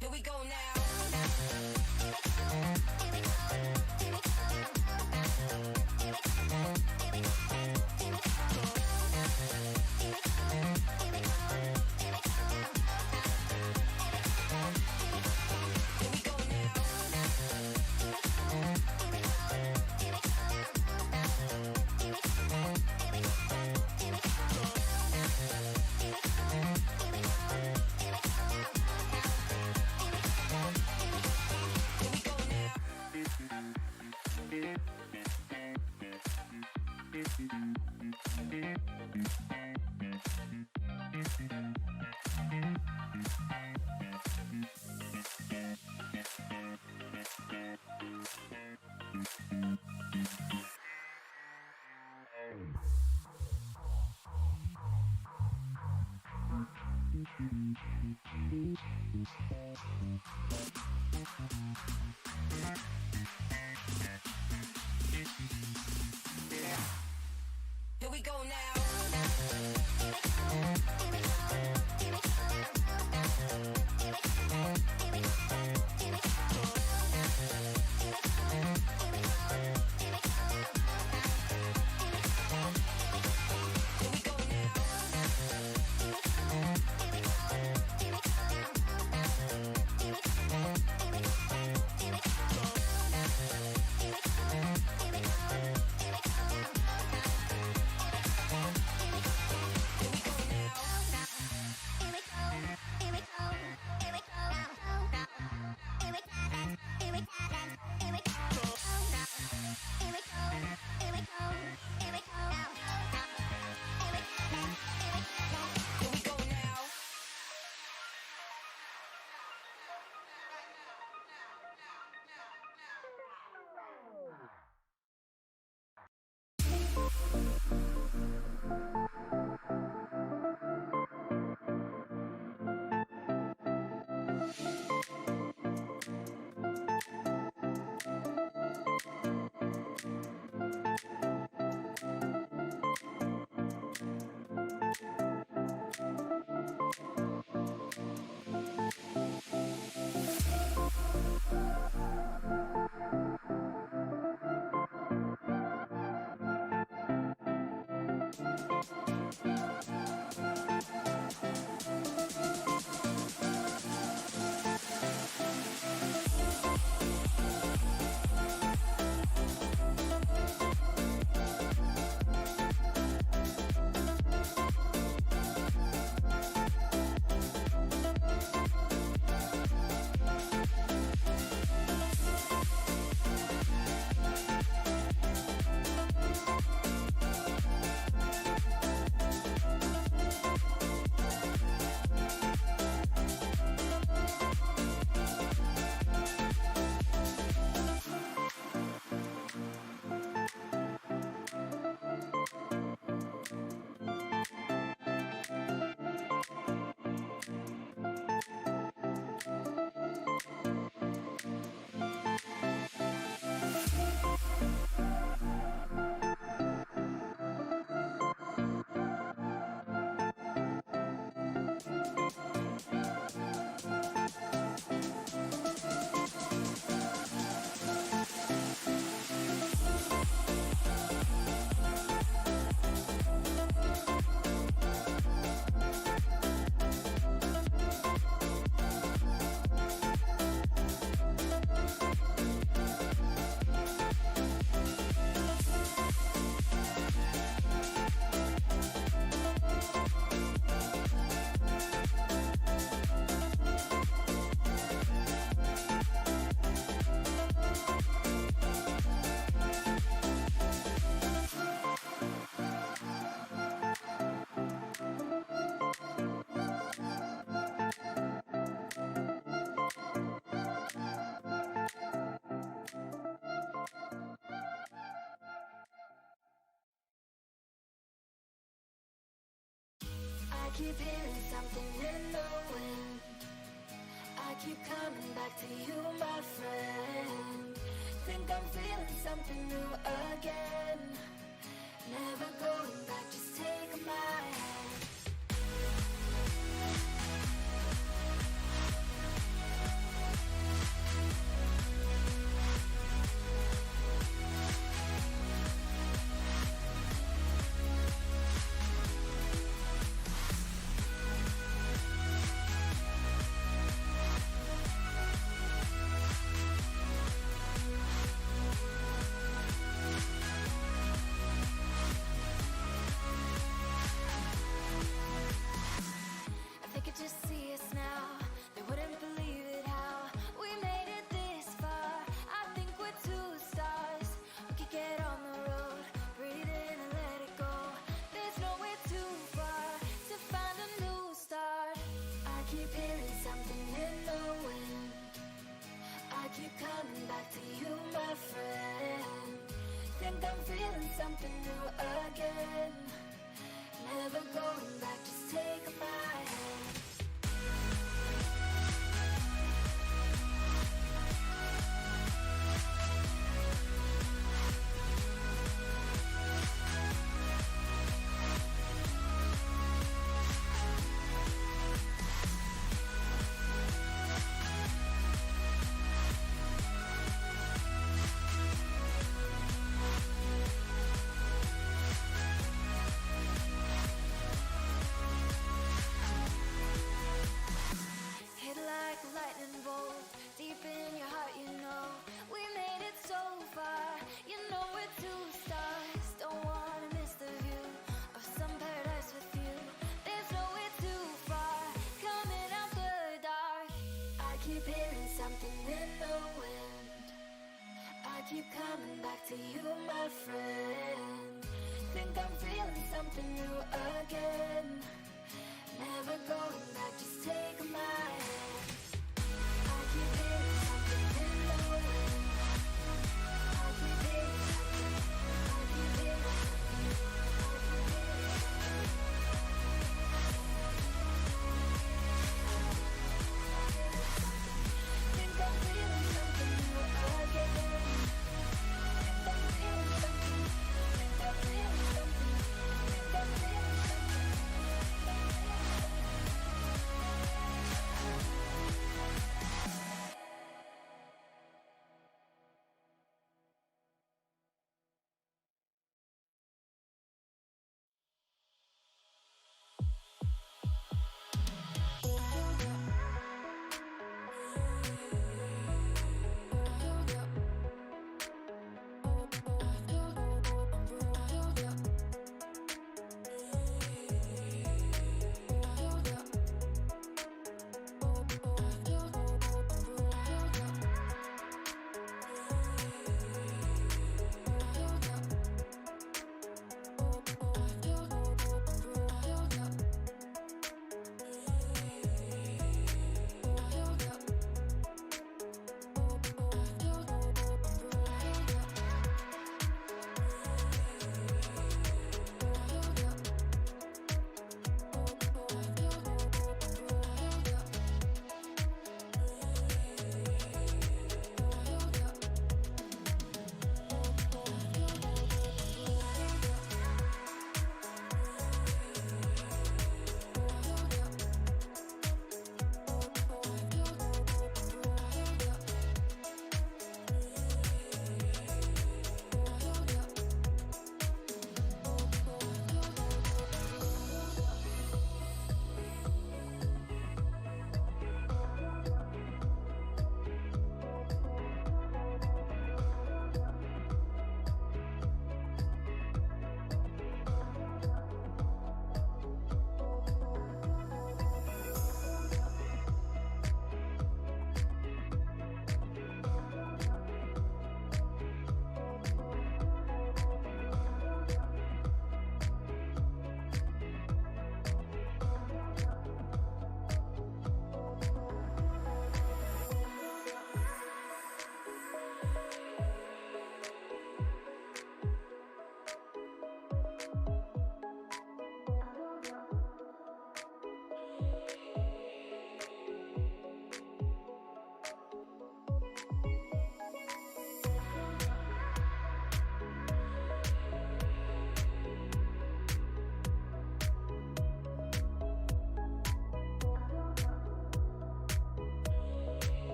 Here we go now. Here we go now. keep hearing something in the wind. I keep coming back to you, my friend. Think I'm feeling something new again. Never going back, just take my hand. Coming back to you, my friend. Think I'm feeling something new again. Never going back, just take my hand. Keep coming back to you, my friend. Think I'm feeling something new again. Never going back, just take my hand. I keep hearing something in the wind. I keep hearing something. I keep hearing something. Think I'm feeling something new again.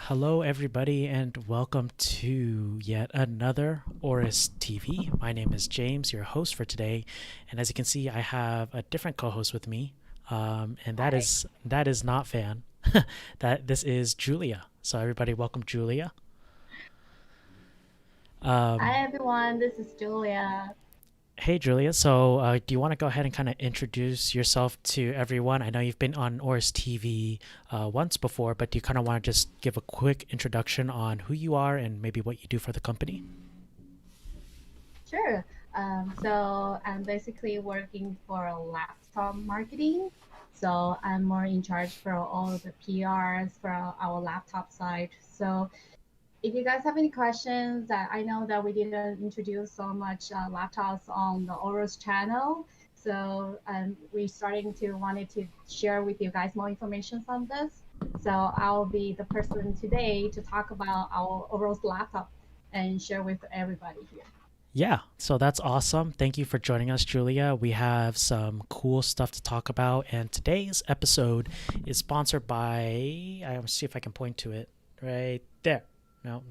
Hello, everybody, and welcome to yet another AORUS TV. My name is James, your host for today, and as you can see, I have a different co-host with me, and that is not Fan. This is Julia. So everybody, welcome Julia. Hi everyone, this is Julia. Hey Julia, so do you want to go ahead and kind of introduce yourself to everyone? I know you've been on AORUS TV once before, but do you kind of want to just give a quick introduction on who you are and maybe what you do for the company? Sure. So I'm basically working for laptop marketing. So I'm more in charge for all the PRs for our laptop side. So if you guys have any questions, that I know that we didn't introduce so much laptops on the AORUS channel. So we're starting to wanted to share with you guys more information on this. So I'll be the person today to talk about our AORUS laptop and share with everybody here. Yeah, so that's awesome. Thank you for joining us, Julia. We have some cool stuff to talk about, and today's episode is sponsored by, I'll see if I can point to it right there. No,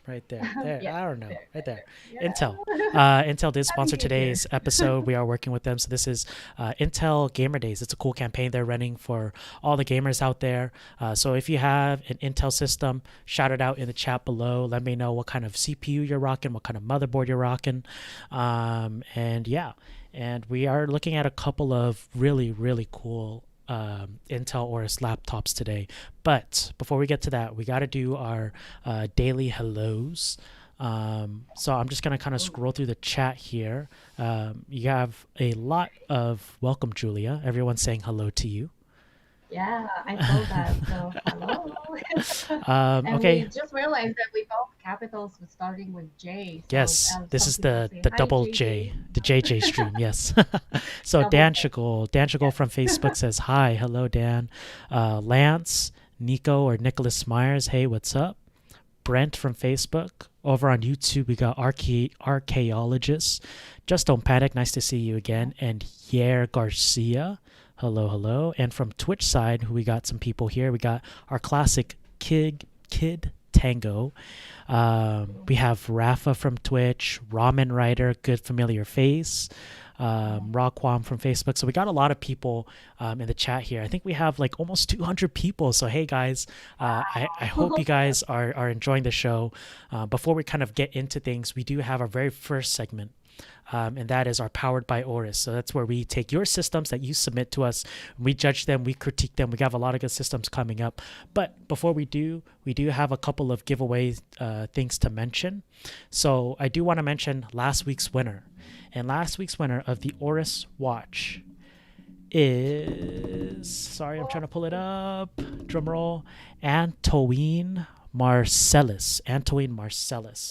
right there. Yeah, I don't know, right there. Yeah. Intel. Intel did sponsor today's episode. We are working with them. So this is Intel Gamer Days. It's a cool campaign they're running for all the gamers out there. So if you have an Intel system, shout it out in the chat below. Let me know what kind of CPU you're rocking, what kind of motherboard you're rocking. And yeah, and we are looking at a couple of really, really cool Intel AORUS laptops today. But before we get to that, we got to do our daily hellos. So I'm just going to kind of scroll through the chat here. You have a lot of welcome, Julia. Everyone's saying hello to you. Yeah, I saw that. So hello. And okay. we just realized that we both capitals were starting with J. So, yes, this is the double J, the JJ. JJ stream. Yes. So Double Dan J. Chickle from Facebook says hi, hello Dan. Lance, Nico or Nicholas Myers, hey, what's up? Brent from Facebook. Over on YouTube, we got Archaeologist. Just Don't Panic, nice to see you again. And Yair Garcia. Hello. And from Twitch side, we got some people here. We got our classic Kid Tango. We have Rafa from Twitch, Ramen Rider, good familiar face, Raquam from Facebook. So we got a lot of people in the chat here. I think we have like almost 200 people. So hey guys, I hope you guys are enjoying the show. Before we kind of get into things, we do have our very first segment. And that is our Powered by AORUS. So that's where we take your systems that you submit to us, we judge them, we critique them. We have a lot of good systems coming up. But before we do have a couple of giveaway things to mention. So I do want to mention last week's winner. And last week's winner of the AORUS watch is, sorry, I'm trying to pull it up, drum roll, Antoine Marcellus.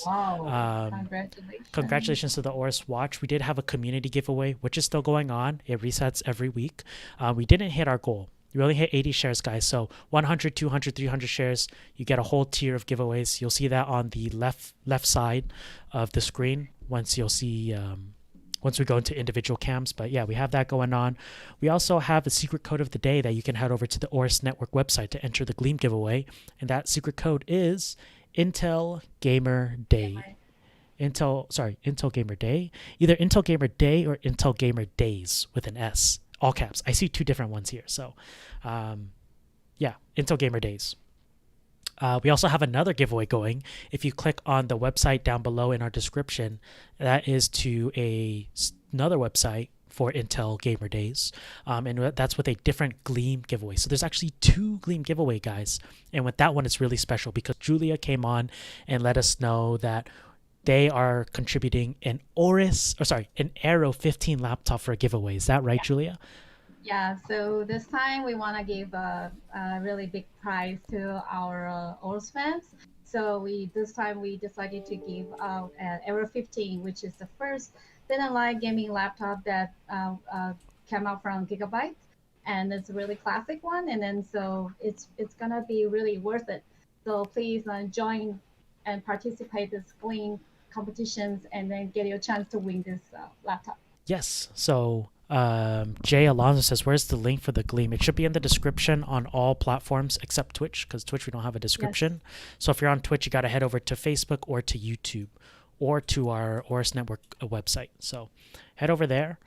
Wow. Congratulations. Congratulations to the AORUS watch. We did have a community giveaway, which is still going on. It resets every week. We didn't hit our goal. We only hit 80 shares, guys. So 100, 200, 300 shares, you get a whole tier of giveaways. You'll see that on the left side of the screen once you'll see once we go into individual cams. But yeah, we have that going on. We also have a secret code of the day that you can head over to the AORUS Network website to enter the Gleam giveaway. And that secret code is Intel Gamer Day. Intel Gamer Day. Either Intel Gamer Day or Intel Gamer Days with an S. All caps. I see two different ones here. So yeah, Intel Gamer Days. We also have another giveaway going. If you click on the website down below in our description, that is to another website for Intel Gamer Days. And that's with a different Gleam giveaway. So there's actually two Gleam giveaway, guys. And with that one, it's really special because Julia came on and let us know that they are contributing an Aero 15 laptop for a giveaway. Is that right, Julia? Yeah, so this time we want to give a really big prize to our AORUS fans. So this time we decided to give out an Aero 15, which is the first thin and light gaming laptop that came out from Gigabyte, and it's a really classic one. And then so it's gonna be really worth it. So please join and participate in this Gleam competitions, and then get your chance to win this laptop. Yes. So Jay Alonso says, where's the link for the Gleam? It should be in the description on all platforms except Twitch, because Twitch we don't have a description. So if you're on Twitch, you got to head over to Facebook or to YouTube or to our AORUS Network website. So head over there.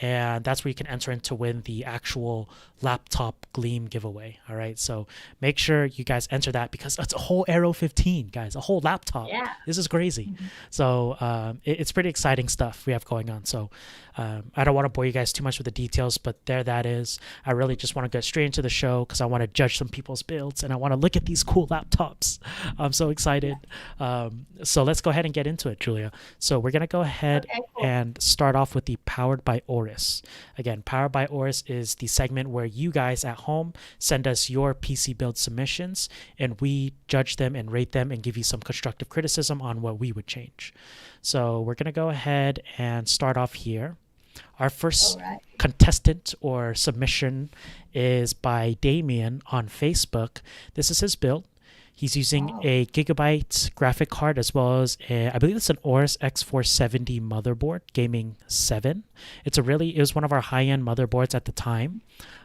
And that's where you can enter in to win the actual laptop Gleam giveaway. All right, so make sure you guys enter that, because it's a whole Aero 15, guys, a whole laptop. Yeah. This is crazy. So it's pretty exciting stuff we have going on. So I don't want to bore you guys too much with the details, but there that is. I really just want to get straight into the show because I want to judge some people's builds and I want to look at these cool laptops. I'm so excited. So let's go ahead and get into it, Julia. So we're going to go ahead and start off with the Powered by AORUS. Again, Powered by AORUS is the segment where you guys at home send us your PC build submissions and we judge them and rate them and give you some constructive criticism on what we would change. So we're going to go ahead and start off here. Our first contestant or submission is by Damien on Facebook. This is his build. He's using a Gigabyte graphic card as well as I believe it's an AORUS X470 motherboard, Gaming 7. It was one of our high-end motherboards at the time.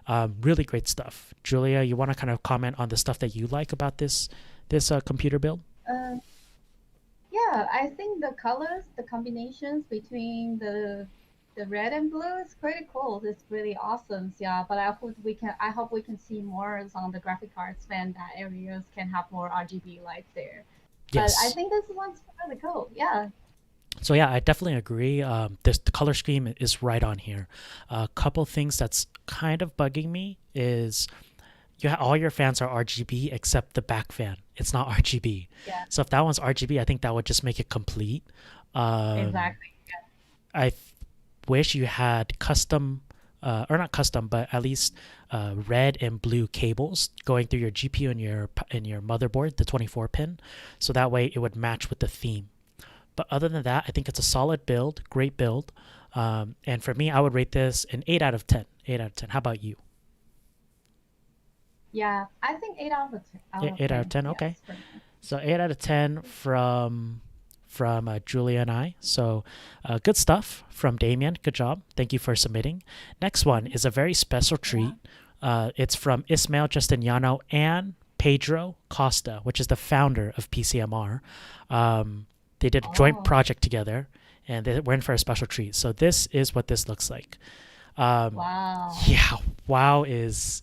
Really great stuff. Julia, you want to kind of comment on the stuff that you like about this computer build? Yeah, I think the colors, the combinations between the red and blue is pretty cool. It's really awesome. Yeah, but I hope we can see more on the graphic cards when that areas can have more RGB lights there. Yes. But I think this one's really cool. Yeah. So yeah, I definitely agree. The color scheme is right on here. A couple things that's kind of bugging me is all your fans are RGB except the back fan. It's not RGB. Yeah. So if that one's RGB, I think that would just make it complete. Exactly. Yeah. I wish you had custom, or not custom, but at least red and blue cables going through your GPU and your motherboard, the 24 pin, so that way it would match with the theme. But other than that, I think it's a solid build, great build. And for me, I would rate this an 8 out of 10. 8 out of 10. How about you? Yeah, I think 8 out of 10. 8 out of 10, okay. Yes, so 8 out of 10 from Julia and I. So good stuff from Damien. Good job. Thank you for submitting. Next one is a very special treat. It's from Ismail Justiniano and Pedro Costa, which is the founder of PCMR. They did a joint project together, and they went for a special treat. So this is what this looks like. Wow. Yeah, wow is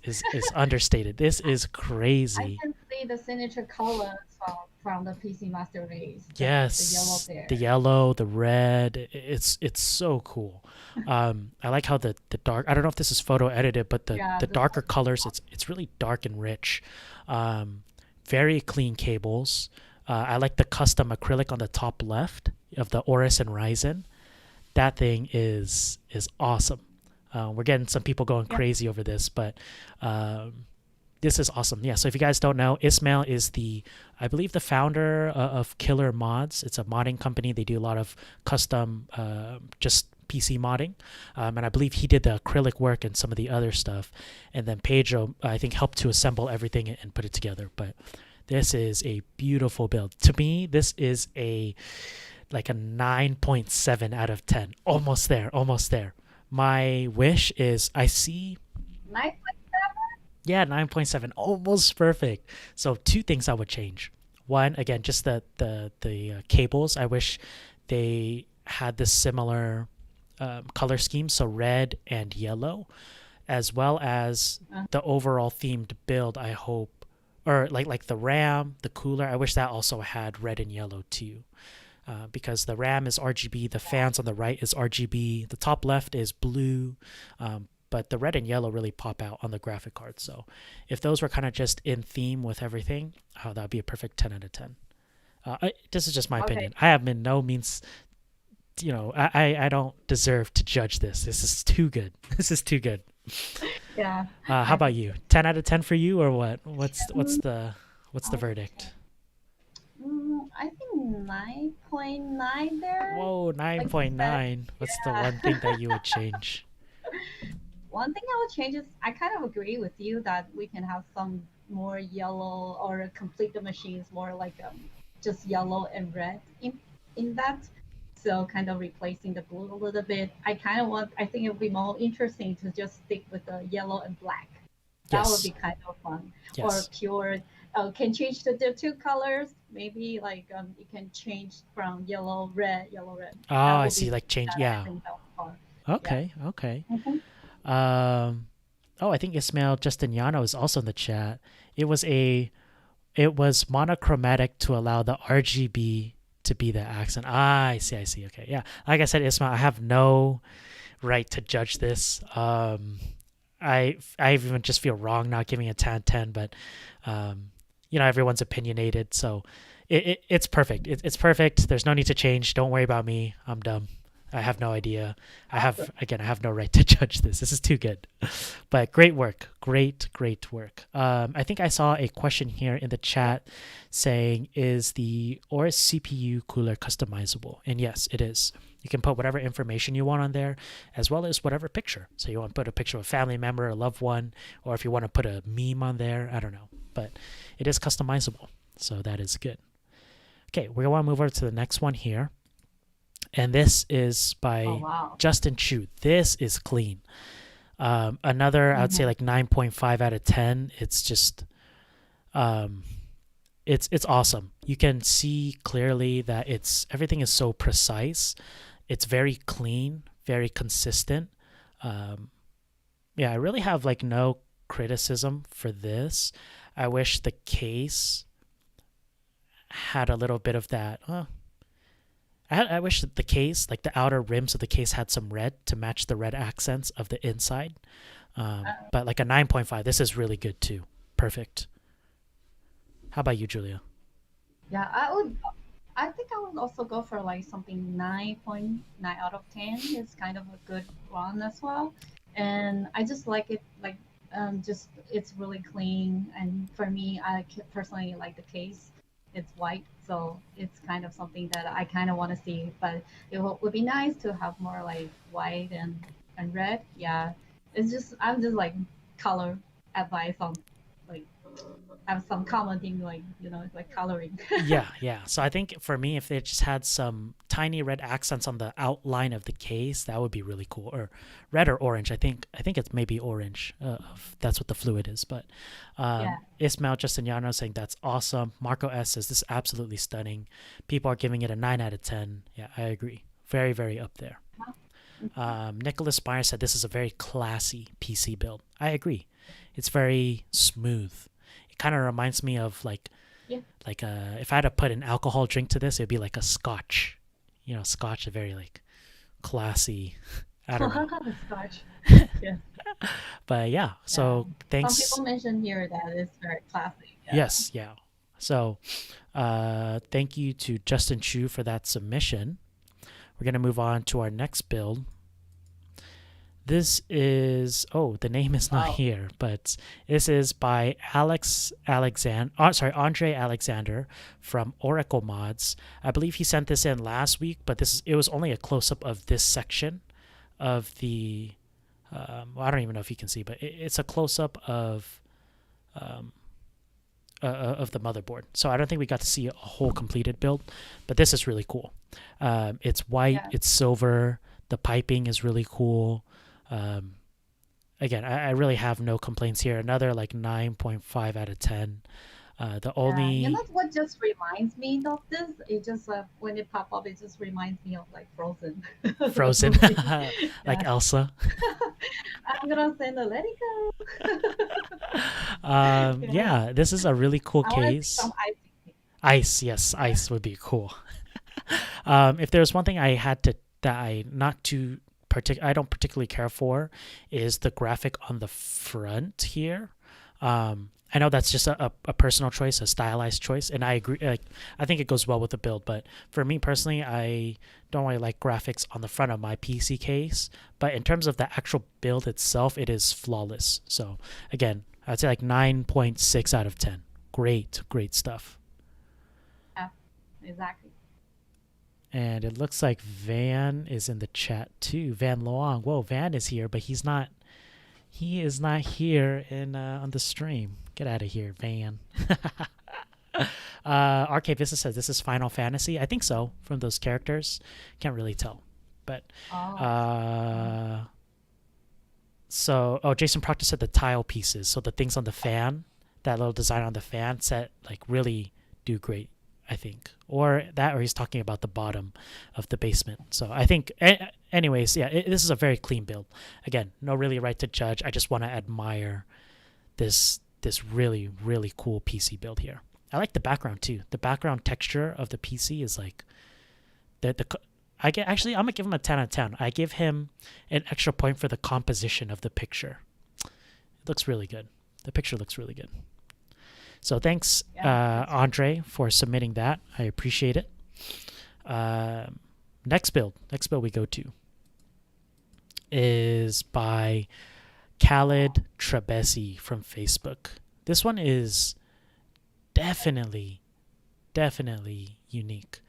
understated. This is crazy. I can see the signature colors from the PC Master Race. Yes, the yellow there. The yellow, the red. It's so cool. I like how the dark. I don't know if this is photo edited, but the darker colors. It's really dark and rich. Very clean cables. I like the custom acrylic on the top left of the AORUS and Ryzen. That thing is awesome. We're getting some people going crazy over this, but this is awesome. Yeah, so if you guys don't know, Ismail is I believe the founder of Killer Mods. It's a modding company. They do a lot of custom just PC modding. And I believe he did the acrylic work and some of the other stuff. And then Pedro, I think, helped to assemble everything and put it together. But this is a beautiful build. To me, this is like a 9.7 out of 10. Almost there. My wish is I see 9.7? Yeah, 9.7, almost perfect. So two things I would change. One, again, just the cables. I wish they had this similar color scheme, so red and yellow, as well as the overall themed build. I hope, or like the RAM, the cooler. I wish that also had red and yellow too. Because the RAM is RGB, the fans on the right is RGB, the top left is blue, but the red and yellow really pop out on the graphic card. So if those were kind of just in theme with everything, that would be a perfect 10 out of 10. This is just my opinion. I have been no means, I don't deserve to judge this. This is too good. Yeah. How about you? 10 out of 10 for you, or what? What's the verdict? I think 9.9 there. Whoa, 9.9. What's the one thing that you would change? One thing I would change is I kind of agree with you that we can have some more yellow or complete the machines more like just yellow and red in that. So kind of replacing the blue a little bit. I think it would be more interesting to just stick with the yellow and black. That would Yes. be kind of fun. Or Yes. pure, can change the two colors. Maybe like you can change from yellow, red, yellow, red. Oh, That I would see. be Like change. that I Yeah. think that was fun. Yeah. Okay. Okay. Mhm. Um. Oh, I think Ismail Justiniano is also in the chat. It was monochromatic to allow the RGB to be the accent. Ah, I see. I see. Okay. Yeah. Like I said, Ismail, I have no right to judge this. I even just feel wrong not giving a 10/10, but everyone's opinionated, so it's perfect. It's perfect. There's no need to change. Don't worry about me. I'm dumb. I have no idea. I have no right to judge this. This is too good. But great work. Great work. I think I saw a question here in the chat saying, is the AORUS CPU cooler customizable? And yes, it is. You can put whatever information you want on there, as well as whatever picture. So you want to put a picture of a family member, a loved one, or if you want to put a meme on there, I don't know. But it is customizable. So that is good. Okay, we want to move over to the next one here. And this is by wow. Justin Chu. This is clean. Another, I would say like 9.5 out of 10. It's just, it's awesome. You can see clearly that everything is so precise. It's very clean, very consistent. Yeah, I really have like no criticism for this. I wish the case had a little bit of that. I wish that the case, like the outer rims of the case, had some red to match the red accents of the inside. But like a 9.5, this is really good too. Perfect. How about you, Julia? Yeah, I think I would also go for like something 9.9 out of 10. It's kind of a good one as well. And I just like it, like just it's really clean. And for me, I personally like the case. It's white, so it's kind of something that I kind of want to see. But it would be nice to have more like white and red. Yeah, I'm just like color advice on like have some commenting like it's like coloring. Yeah. So I think for me, if they just had some tiny red accents on the outline of the case, that would be really cool. Or red or orange. I think it's maybe orange. That's what the fluid is. But Ismail Justiniano saying that's awesome. Marco S says this is absolutely stunning. People are giving it a 9 out of 10. Yeah, I agree. Very, very up there. Nicholas Spire said this is a very classy PC build. I agree. It's very smooth. It kind of reminds me of like if I had to put an alcohol drink to this, it'd be like a scotch. Scotch, a very like classy. I don't know. Scotch. Yeah. But yeah, so thanks. Some people mentioned here that it's very classy. Yeah. Yes, yeah. So thank you to Justin Chu for that submission. We're gonna move on to our next build. This is the name is not here, but this is by Andre Alexander from Oracle Mods. I believe he sent this in last week, but it was only a close up of this section of the. I don't even know if you can see, but it's a close up of the motherboard. So I don't think we got to see a whole completed build, but this is really cool. It's white, it's silver. The piping is really cool. Again, I really have no complaints here. Another like 9.5 out of 10. The only what just reminds me of this? It just when it pop up, it just reminds me of like Frozen. Frozen, like Elsa. I'm gonna send a let it go. Yeah, this is a really cool case. Some ice, yes, ice would be cool. If there's one thing I don't particularly care for is the graphic on the front here. I know that's just a personal choice, a stylized choice, and I agree. I think it goes well with the build, but for me personally, I don't really like graphics on the front of my PC case. But in terms of the actual build itself, it is flawless. So again, I'd say like 9.6 out of 10. Great stuff. Yeah, exactly. And it looks like Van is in the chat too. Van Loang. Whoa, Van is here, but he's not. He is not here on the stream. Get out of here, Van. RK Vista says this is Final Fantasy. I think so from those characters. Can't really tell. But Oh. Jason Proctor said the tile pieces. So the things on the fan, that little design on the fan set, like really do great, I think. Or he's talking about the bottom of the basement. So I think, anyways, yeah, this is a very clean build. Again, no really right to judge. I just want to admire this really, really cool PC build here. I like the background too. The background texture of the PC is like I'm gonna give him a 10 out of 10. I give him an extra point for the composition of the picture. It looks really good. The picture looks really good. So thanks, Andre, for submitting that. I appreciate it. Next build we go to is by Khaled Trebesi from Facebook. This one is definitely unique,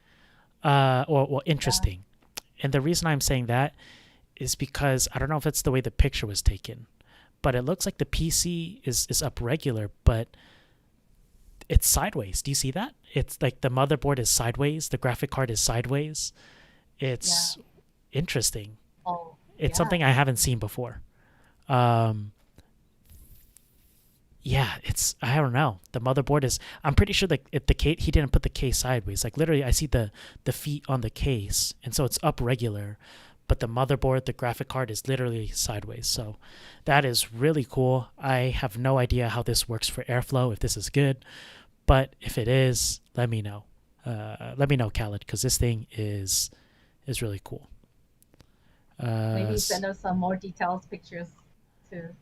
or interesting. And the reason I'm saying that is because I don't know if it's the way the picture was taken, but it looks like the PC is up regular, but it's sideways. Do you see that? It's like the motherboard is sideways, the graphic card is sideways. It's interesting. Oh, It's something I haven't seen before. It's, I don't know. The motherboard is, I'm pretty sure that if he didn't put the case sideways. Like literally I see the feet on the case, and so it's up regular, but the motherboard, the graphic card is literally sideways. So that is really cool. I have no idea how this works for airflow, if this is good, but if it is, let me know. Let me know, Khaled, because this thing is really cool. Maybe send us some more details, pictures to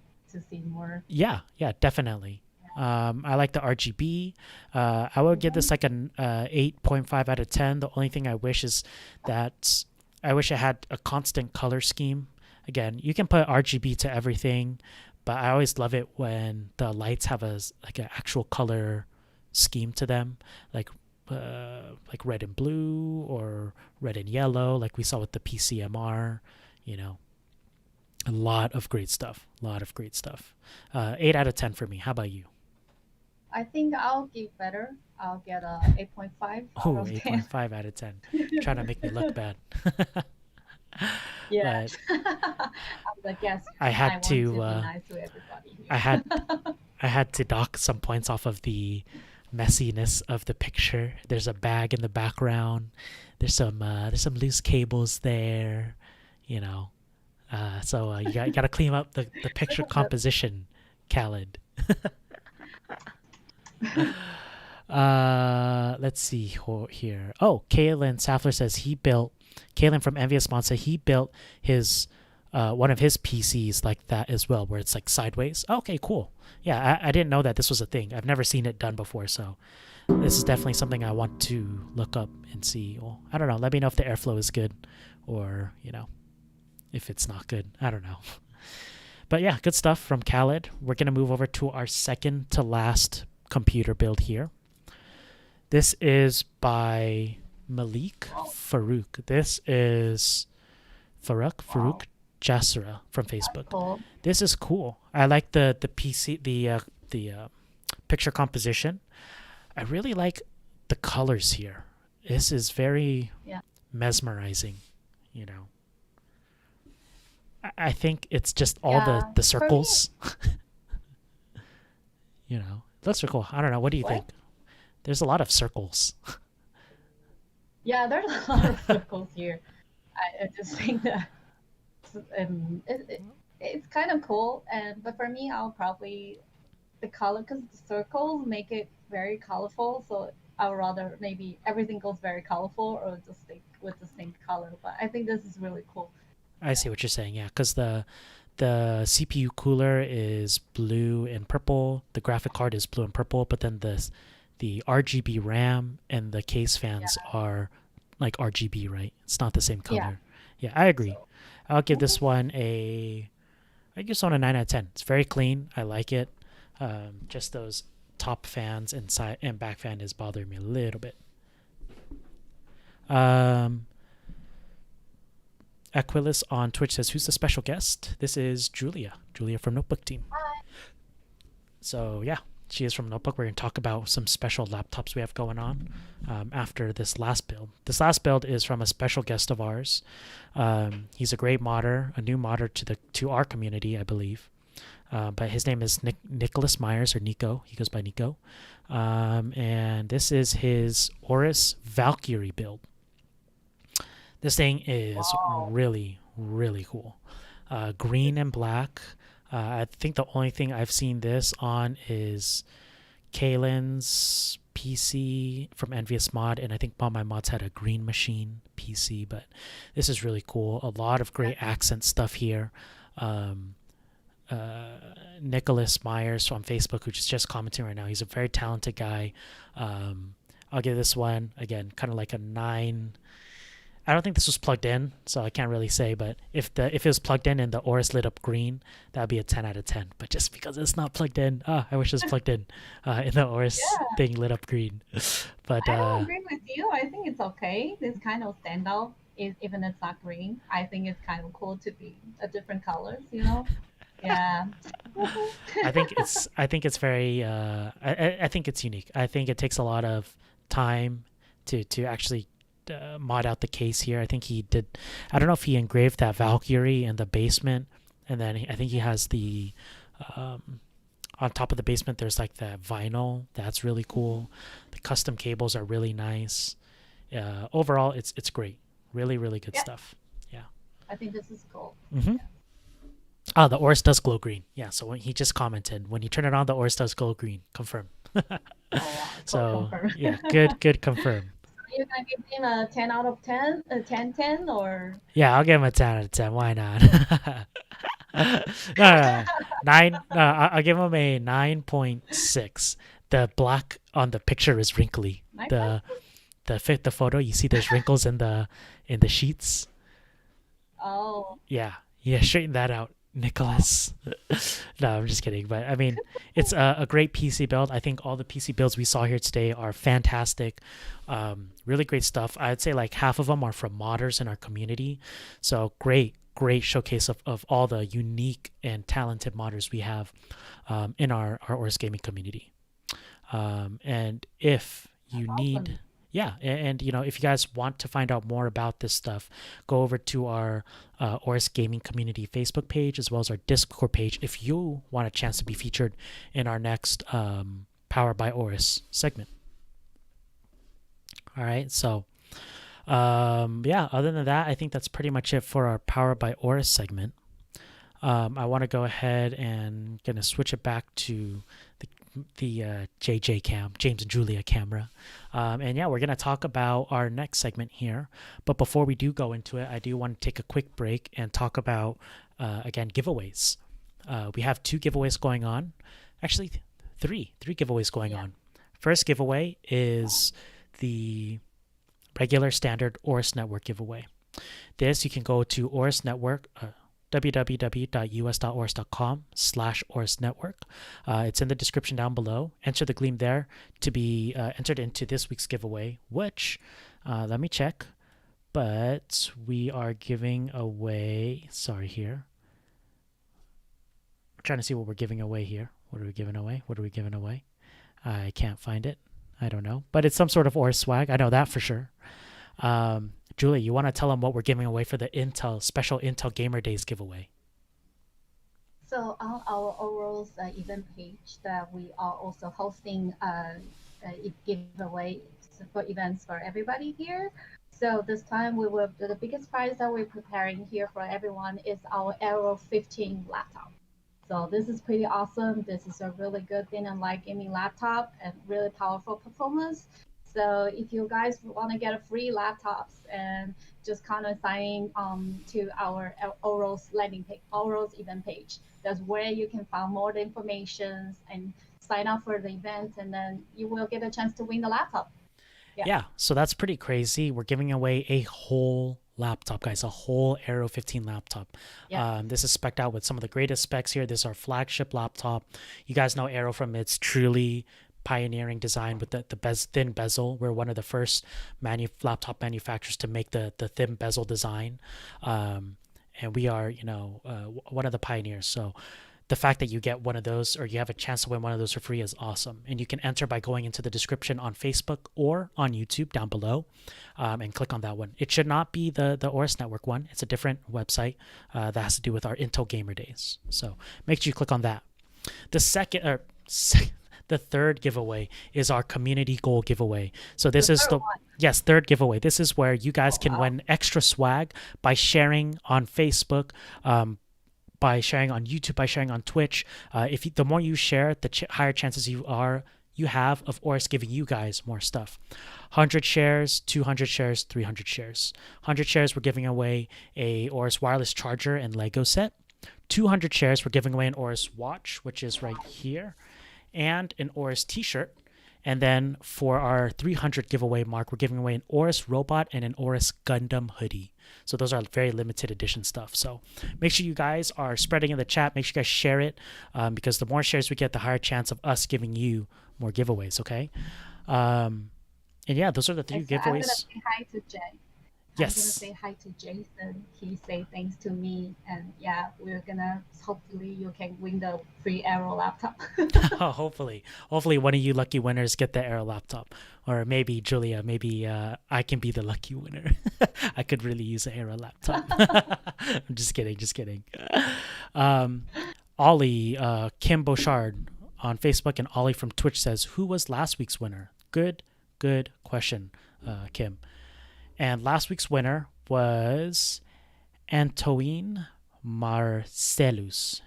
see more. Yeah, definitely. I like the RGB. I would give this like an 8.5 out of 10. The only thing I wish is that I wish it had a constant color scheme. Again, you can put RGB to everything, but I always love it when the lights have an actual color scheme to them, like red and blue or red and yellow, like we saw with the PCMR. A lot of great stuff. 8 out of 10 for me. How about you? I think I'll give better. I'll get a 8.5. Oh, 8.5 out of 10. Trying to make me look bad. Yeah. I guess I had to be nice to everybody here. I had to dock some points off of the messiness of the picture. There's a bag in the background. There's some loose cables there, so you got to clean up the picture composition, Khaled. Let's see here. Oh, Kaylin Saffler says Kaylin from Envious Mon said he built his one of his PCs like that as well, where it's like sideways. Okay, cool. Yeah, I didn't know that this was a thing. I've never seen it done before, so this is definitely something I want to look up and see. Well, I don't know. Let me know if the airflow is good, or if it's not good. I don't know. But yeah, good stuff from Khaled. We're gonna move over to our second to last computer build here. This is by Malik Farooq. This is Farooq Jasra from Facebook. Cool. This is cool. I like the PC, the picture composition. I really like the colors here. This is very mesmerizing. I think it's just all the circles. That's so cool. I don't know. What do you think? There's a lot of circles. Yeah, there's a lot of circles here. I just think that it's kind of cool, but for me, I'll probably the color, because the circles make it very colorful. So I would rather maybe everything goes very colorful, or just stick with the same color. But I think this is really cool. I see what you're saying. Yeah, because the CPU cooler is blue and purple. The graphic card is blue and purple, but then the RGB RAM and the case fans are like RGB, right? It's not the same color. Yeah, I agree. I'll give this one a 9 out of 10. It's very clean. I like it. Just those top fans and side and back fan is bothering me a little bit. Aquilus on Twitch says, who's the special guest? This is Julia from Notebook Team. Hi. So yeah, She is from Notebook. We're going to talk about some special laptops we have going on after this last build. This last build is from a special guest of ours. He's a great modder, a new modder to our community, I believe. But his name is Nicholas Myers, or Nico. He goes by Nico. And this is his AORUS Valkyrie build. This thing is really, really cool. Green and black. I think the only thing I've seen this on is Kaylin's PC from Envious Mod, and I think All My Mods had a Green Machine PC, but this is really cool. A lot of great accent stuff here. Nicholas Myers on Facebook, who's just commenting right now. He's a very talented guy. I'll give this one, again, kind of like a 9. I don't think this was plugged in, so I can't really say, but if it was plugged in and the AORUS lit up green, that would be a 10 out of 10. But just because it's not plugged in, I wish it was plugged in and the AORUS thing lit up green. But I don't agree with you. I think it's okay. This kind of standout, even it's not green. I think it's kind of cool to be a different colors, you know? Yeah. I think it's very I think it's unique. I think it takes a lot of time to actually mod out the case here. I think he did. I don't know if he engraved that Valkyrie in the basement, and then I think he has the on top of the basement there's like that vinyl that's really cool. The custom cables are really nice. Overall it's great. Really, really good stuff. Yeah, I think this is cool. Mm-hmm. Oh, the AORUS does glow green. Yeah, so when he just commented, when you turn it on, the AORUS does glow green. Confirm. So confirm. Yeah, good confirm. You're gonna give him a 10 out of 10, a 10, or? Yeah, I'll give him a 10 out of 10. Why not? No. 9. I'll give him a 9.6. The black on the picture is wrinkly. The photo, you see there's wrinkles in the sheets. Oh. Yeah, straighten that out, Nicholas. No, I'm just kidding. But I mean, it's a great PC build. I think all the PC builds we saw here today are fantastic. Really great stuff. I'd say like half of them are from modders in our community. So great showcase of all the unique and talented modders we have in our AORUS gaming community. And if you need... Yeah, and you know, if you guys want to find out more about this stuff, go over to our AORUS Gaming Community Facebook page as well as our Discord page if you want a chance to be featured in our next Powered by AORUS segment. All right, so yeah, other than that, I think that's pretty much it for our Powered by AORUS segment. I want to go ahead and gonna switch it back to the JJ cam, James and Julia camera. And yeah, we're going to talk about our next segment here. But before we do go into it, I do want to take a quick break and talk about, again, giveaways. We have 2 giveaways going on. Actually, three giveaways going on. First giveaway is the regular standard AORUS Network giveaway. This, you can go to AORUS Network, www.us.aorus.com/AORUS Network. It's in the description down below. Enter the Gleam there to be entered into this week's giveaway, which, let me check, but we are giving away, sorry here. I'm trying to see what we're giving away here. What are we giving away? I can't find it. I don't know. But it's some sort of AORUS swag. I know that for sure. Julie, you want to tell them what we're giving away for the special Intel Gamer Days giveaway? So on our AORUS event page, that we are also hosting a giveaway for events for everybody here. So this time the biggest prize that we're preparing here for everyone is our Aero 15 laptop. So this is pretty awesome. This is a really good thin and light gaming laptop and really powerful performance. So if you guys want to get a free laptops and just kind of sign to our AORUS landing page, AORUS event page, that's where you can find more information and sign up for the event, and then you will get a chance to win the laptop. Yeah, so that's pretty crazy. We're giving away a whole laptop, guys, a whole Aero 15 laptop. This is spec'd out with some of the greatest specs here. This is our flagship laptop. You guys know Aero from its truly pioneering design with the thin bezel. We're one of the first laptop manufacturers to make the thin bezel design, and we are one of the pioneers. So the fact that you get one of those or you have a chance to win one of those for free is awesome. And you can enter by going into the description on Facebook or on YouTube down below, and click on that one. It should not be the AORUS Network one. It's a different website that has to do with our Intel Gamer Days. So make sure you click on that. The third giveaway is our community goal giveaway. So this is the third giveaway. This is where you guys can win extra swag by sharing on Facebook, by sharing on YouTube, by sharing on Twitch. The more you share, the higher chances you have of AORUS giving you guys more stuff. 100 shares, 200 shares, 300 shares. 100 shares, we're giving away a AORUS wireless charger and Lego set. 200 shares, we're giving away an AORUS watch, which is right here, and an AORUS t-shirt. And then for our 300 giveaway mark, we're giving away an AORUS robot and an AORUS Gundam hoodie. So those are very limited edition stuff. So make sure you guys are spreading in the chat. Make sure you guys share it, because the more shares we get, the higher chance of us giving you more giveaways, okay? And yeah, those are the three giveaways. I'm going to say hi to Jay. Yes. I'm going to say hi to Jason. He say thanks to me. And yeah, we're going to, hopefully you can win the free Aero laptop. Oh, hopefully one of you lucky winners get the Aero laptop. Or maybe Julia, maybe I can be the lucky winner. I could really use an Aero laptop. I'm just kidding. Ollie, Kim Beauchard on Facebook, and Ollie from Twitch says, who was last week's winner? Good question, Kim. And last week's winner was Antoine Marcellus.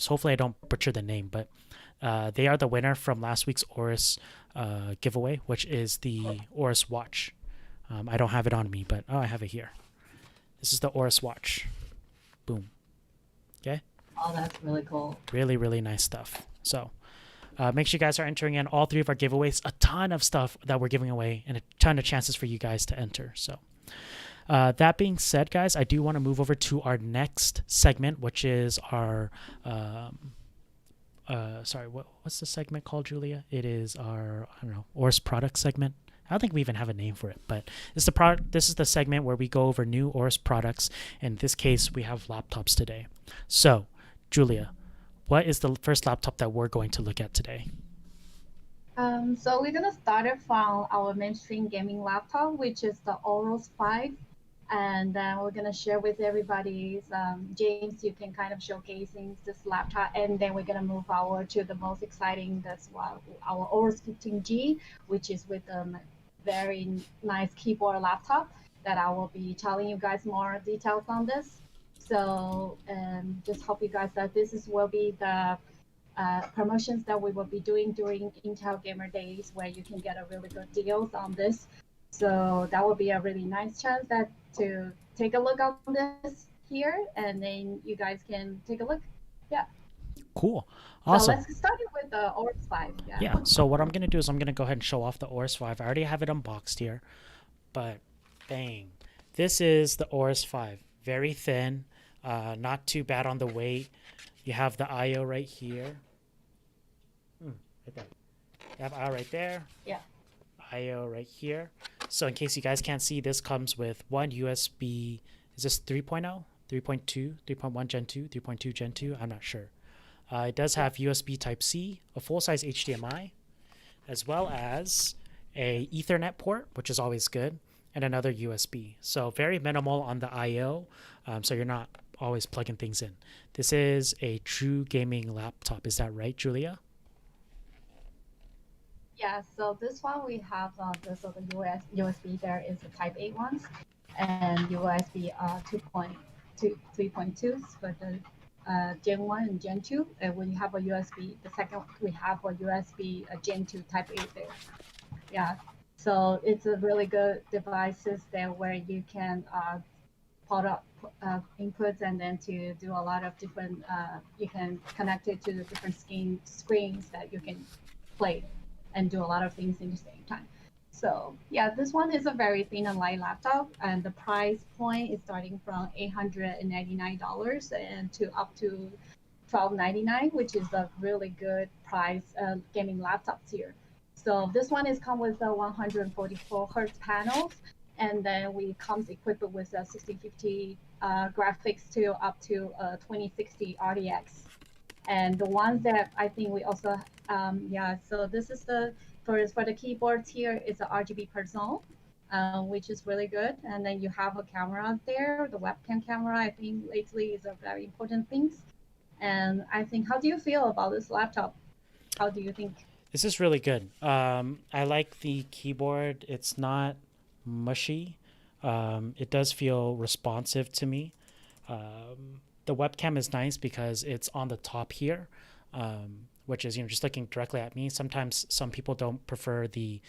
Hopefully I don't butcher the name, but they are the winner from last week's AORUS giveaway, which is the AORUS watch. I don't have it on me, but I have it here. This is the AORUS watch. Boom. Okay? Oh, that's really cool. Really, really nice stuff. So make sure you guys are entering in all three of our giveaways. A ton of stuff that we're giving away and a ton of chances for you guys to enter. So that being said, guys, I do want to move over to our next segment, which is our what's the segment called, Julia? It is our, AORUS product segment. I don't think we even have a name for it, but this is the segment where we go over new AORUS products. In this case, we have laptops today. So, Julia, what is the first laptop that we're going to look at today? So we're gonna start it from our mainstream gaming laptop, which is the AORUS 5. And then we're gonna share with everybody. James, you can kind of showcasing this laptop, and then we're gonna move forward to the most exciting, that's our AORUS 15G, which is with a very nice keyboard laptop that I will be telling you guys more details on this. So just hope you guys that will be the promotions that we will be doing during Intel Gamer Days, where you can get a really good deals on this. So that will be a really nice chance to take a look on this here, and then you guys can take a look. Yeah. Cool. Awesome. So let's start with the AORUS 5. Yeah. So what I'm going to do is I'm going to go ahead and show off the AORUS 5. I already have it unboxed here, but bang. This is the AORUS 5. Very thin. Not too bad on the weight. You have the I/O right here. Right there. You have I/O right there. Yeah. I/O right here. So in case you guys can't see, this comes with one USB. Is this 3.0, 3.2, 3.1 Gen 2, 3.2 Gen 2? I'm not sure. It does have USB Type-C, a full-size HDMI, as well as a Ethernet port, which is always good, and another USB. So very minimal on the I/O, so you're not always plugging things in. This is a true gaming laptop. Is that right, Julia? Yeah, so this one we have the USB there is the Type A ones, and USB 2.2, 3.2 for the Gen 1 and Gen 2. And we have a USB, the second we have a USB Gen 2 Type A there. Yeah, so it's a really good devices there where you can put up inputs, and then to do a lot of different, you can connect it to the different screens that you can play and do a lot of things in the same time. So yeah, this one is a very thin and light laptop, and the price point is starting from $899 and to up to $1299, which is a really good price gaming laptops here. So this one is come with the 144 hertz panels, and then we comes equipped with a 1650 graphics to up to 2060 RTX And the ones that I think we also, yeah, so this is for the keyboards here, it's a RGB per zone, which is really good. And then you have a camera there, the webcam camera, I think lately is a very important thing. And I think, how do you feel about this laptop? How do you think? This is really good. I like the keyboard. It's not mushy. It does feel responsive to me. The webcam is nice because it's on the top here, which is, just looking directly at me. Sometimes some people don't prefer the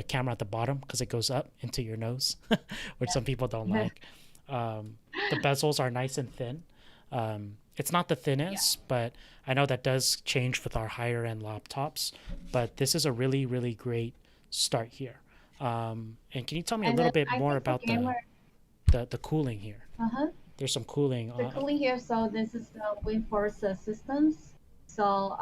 camera at the bottom because it goes up into your nose, which some people don't like. The bezels are nice and thin. It's not the thinnest, but I know that does change with our higher end laptops. But this is a really, really great start here. And can you tell me a little bit more about the cooling here? There's some cooling. The cooling here, so this is the WindForce systems. So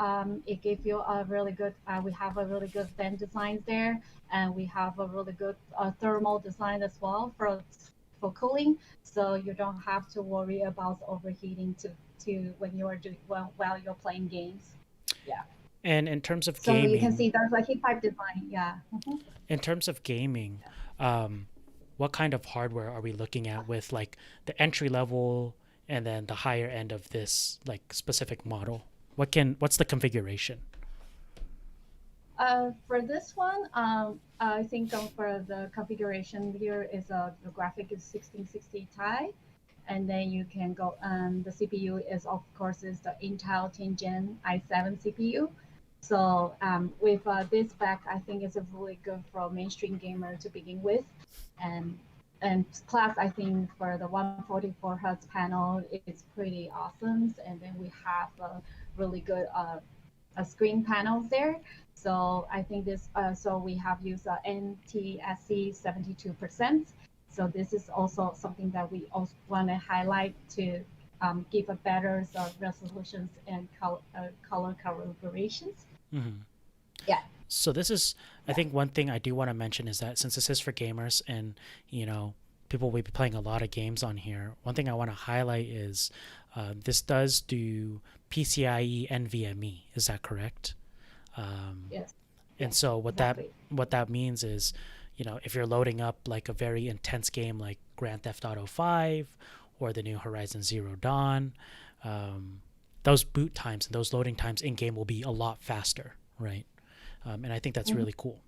it gives you a really good, we have a really good fan designs there, and we have a really good thermal design as well for cooling. So you don't have to worry about overheating to when you are doing while you're playing games. Yeah. And in terms of so gaming, you can see there's a heat pipe design. Yeah. In terms of gaming, what kind of hardware are we looking at with like the entry level and then the higher end of this like specific model? What's the configuration? For this one, I think for the configuration here is the graphic is 1660 Ti, and then you can go. The CPU is of course is the Intel 10 Gen i7 CPU. So with this spec, I think it's a really good for mainstream gamer to begin with, and plus I think for the 144 Hz panel, it's pretty awesome. And then we have a really good screen panels there. So I think this, so we have used NTSC 72%. So this is also something that we also want to highlight to give a better resolutions and color corroborations. Yeah. So this is, I think one thing I do want to mention is that since this is for gamers and, people will be playing a lot of games on here, one thing I want to highlight is this does do PCIe NVMe. Is that correct? Yes. And so what that means is, if you're loading up like a very intense game like Grand Theft Auto 5 or the new Horizon Zero Dawn, those boot times and those loading times in game will be a lot faster, right? And I think that's really cool.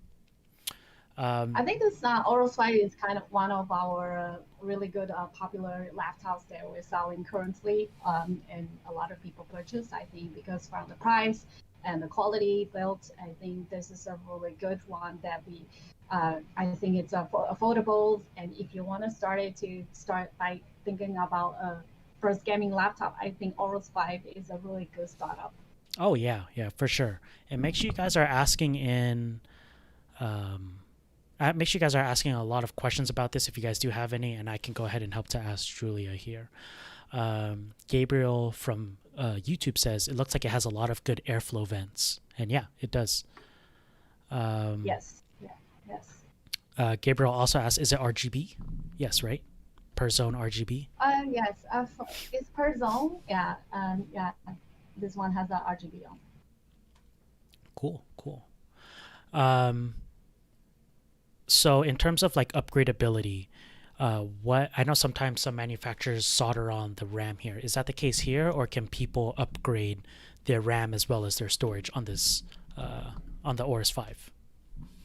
I think this Oroz 5 is kind of one of our really good popular laptops that we're selling currently, and a lot of people purchase. I think because from the price and the quality built, I think this is a really good one that we. I think it's affordable, and if you want to start by thinking about first gaming laptop, I think Oroz 5 is a really good startup. Oh yeah, for sure. And make sure you guys are asking make sure you guys are asking a lot of questions about this if you guys do have any, and I can go ahead and help to ask Julia here. Gabriel from YouTube says it looks like it has a lot of good airflow vents, and yeah, it does. Yes. Gabriel also asks, is it RGB? Yes, right? Per zone RGB? Yes, it's per zone. Yeah, this one has a RGB on. Cool. So in terms of like upgradability, what I know sometimes some manufacturers solder on the RAM here. Is that the case here, or can people upgrade their RAM as well as their storage on this on the Aorus 5?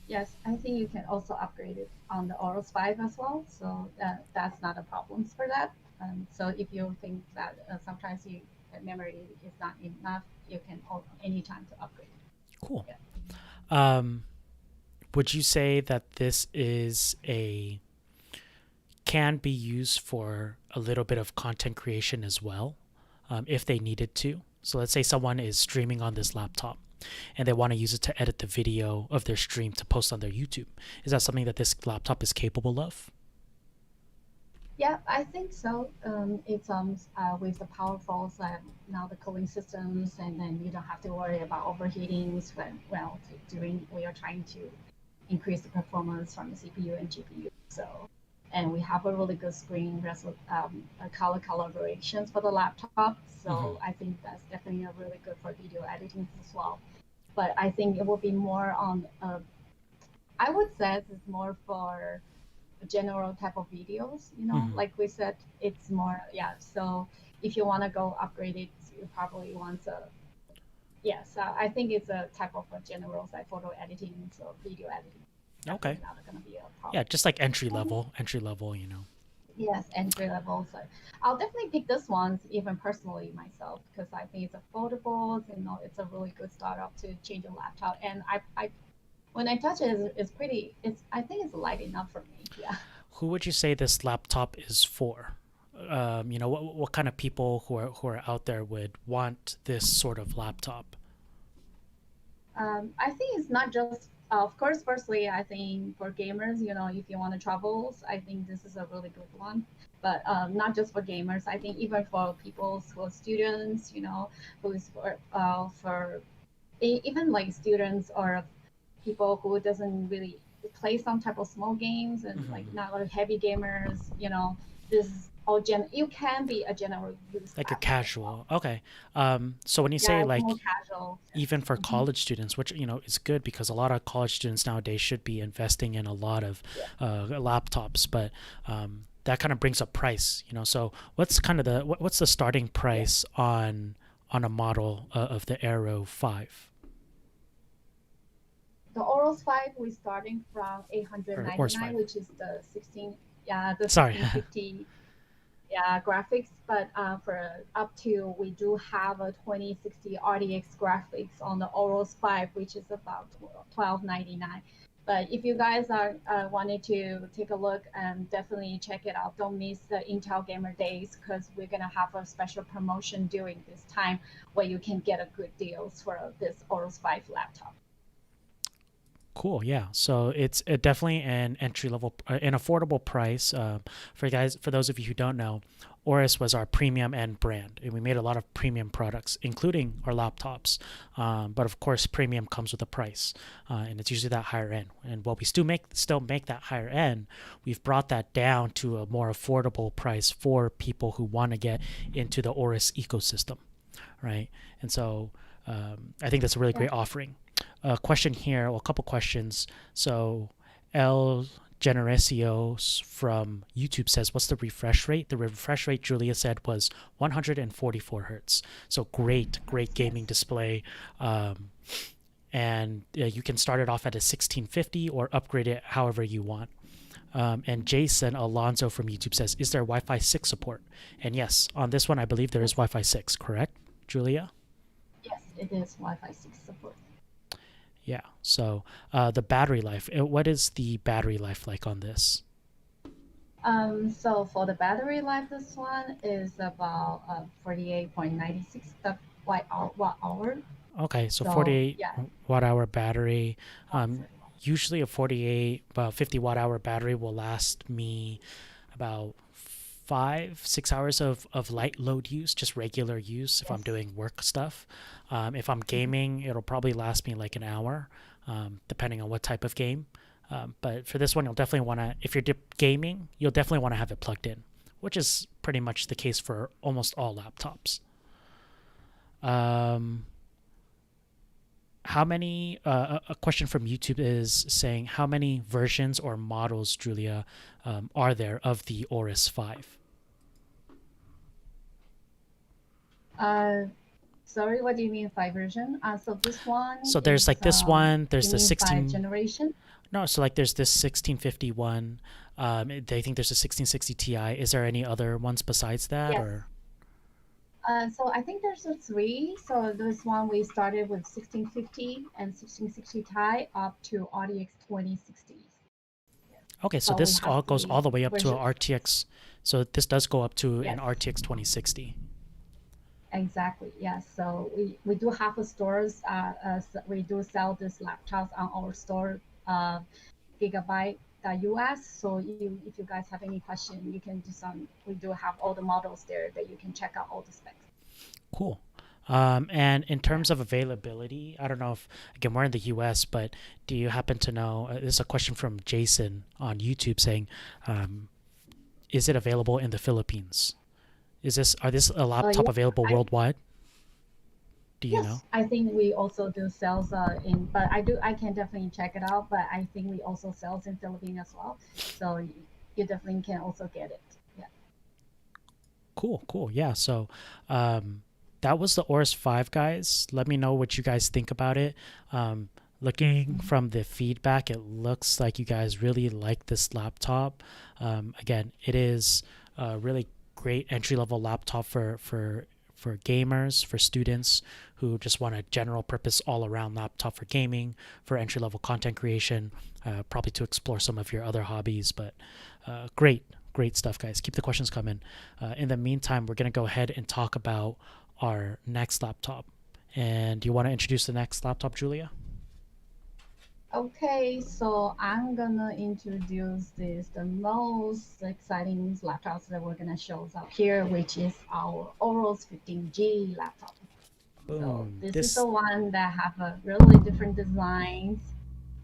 Yes, I think you can also upgrade it on the Aorus 5 as well. So that's not a problem for that. So if you think that sometimes memory is not enough, you can anytime to upgrade. Cool. Yeah. Would you say that this can be used for a little bit of content creation as well, if they needed to? So let's say someone is streaming on this laptop and they want to use it to edit the video of their stream to post on their YouTube. Is that something that this laptop is capable of? Yeah, I think so. It's with the powerful now the cooling systems, and then you don't have to worry about overheatings when we are trying to increase the performance from the CPU and GPU. So and we have a really good color calibrations for the laptop. So Mm-hmm. I think that's definitely really good for video editing as well. But I think it will be more on, I would say it's more for general type of videos, Mm-hmm. like we said, it's more, yeah. So if you want to go upgrade it, you probably want a, yes, I think it's a type of a general like photo editing, so video editing. Okay. Definitely not going to be a Yeah, problem. just like Mhm. entry level, you know. Yes, entry level. So I'll definitely pick this one, even personally myself, because I think it's affordable. It's a really good startup to change a laptop. And I when I touch it, it's pretty. I think it's light enough for me. Yeah. Who would you say this laptop is for? You know, what kind of people who are out there would want this sort of laptop? I think it's not just, of course, firstly, I think for gamers, if you want to travel, I think this is a really good one. But not just for gamers, I think even for people who are students, who is for even like students or people who doesn't really play some type of small games and like Mm-hmm. not a heavy gamers, this is all you can be a general use Like a laptop as well. casual. Okay. So when you say Yeah, it's like more casual. even for Hmm. college students, which you know is good because a lot of college students nowadays should be investing in a lot of Yeah. laptops, but that kind of brings up price, you know. So what's kind of what's the starting Yeah. price on a model of the Aero 5 The Oroz 5, we're starting from or 899, 5? which is the 16, yeah, the Sorry. 1650, yeah, graphics. But for up to, we do have a 2060 RTX graphics on the Oroz 5, which is about 1299. But if you guys are wanted to take a look, definitely check it out. Don't miss the Intel Gamer Days because we're gonna have a special promotion during this time where you can get a good deals for this Oroz 5 laptop. Cool, yeah. So it's definitely an entry level, an affordable price. For those of you who don't know, Aorus was our premium end brand, and we made a lot of premium products, including our laptops. But of course, premium comes with a price, and it's usually that higher end. And while we still make that higher end, we've brought that down to a more affordable price for people who want to get into the Aorus ecosystem, right? And so I think that's a really Yeah. great offering. A question here, well, a couple questions. So, El Generesios from YouTube says, "What's the refresh rate?" The refresh rate, Julia said, was 144 hertz. So great gaming Yes. display. Um, and you can start it off at a 1650 or upgrade it however you want. And Jason Alonso from YouTube says, "Is there Wi-Fi 6 support?" And yes, on this one, I believe there is Yes. Wi-Fi 6. Correct, Julia? Yes, it is Wi-Fi 6 support. Yeah. So the battery life. What is the battery life like on this? So for the battery life, this one is about 48.96 watt hour. Okay, so So 48 yeah, watt hour battery. not Um, very long. usually a 48, about 50 watt hour battery will last me about 5, 6 hours of light load use, just regular use if I'm Yes. doing work stuff. If I'm Mhm. gaming, it'll probably last me like an hour, depending on what type of game. But for this one, you'll definitely want to, if you're gaming, you'll definitely want to have it plugged in, which is pretty much the case for almost all laptops. Um, how many, a question from YouTube is saying, how many versions or models, Julia, are there of the Aorus 5? Uh, Sorry, what do you mean by version? So this one So there's is, like this one, there's you the mean by 16, generation? no, so like there's this 1651. They think there's a 1660 Ti. Is there any other ones besides that, Yes. or? So I think there's a three. So this one we started with 1650 and 1660 Ti up to RTX 2060. Yes. Okay, so So we this have all goes three all the way up to a versions. RTX. So this does go up to an Yes. RTX 2060. Exactly. Yes. So we do have a stores. We do sell these laptops on our store, Gigabyte US. So if you guys have any question, you can do some. We do have all the models there that you can check out all the specs. Cool. And in Yeah. terms of availability, I don't know if, again, we're in the US, but do you happen to know? This is a question from Jason on YouTube saying, is it available in the Philippines? Are this a laptop Yes, available worldwide? Do you know? yes, I think we also do sales but I can definitely check it out. But I think we also sales in Philippines as well, so you definitely can also get it. Yeah. Cool, cool. Yeah. So, that was the Aorus 5, guys. Let me know what you guys think about it. Looking from the feedback, it looks like you guys really like this laptop. Again, it is a really great entry-level laptop for gamers, for students who just want a general purpose all-around laptop for gaming, for entry-level content creation, probably to explore some of your other hobbies. But great stuff, guys. Keep the questions coming. In the meantime, we're going to go ahead and talk about our next laptop. And do you want to introduce the next laptop, Julia? Okay, so I'm gonna introduce the most exciting laptops that we're gonna show up here, which is our Oroz 15G laptop. So Boom. this is This the one that have a really different designs.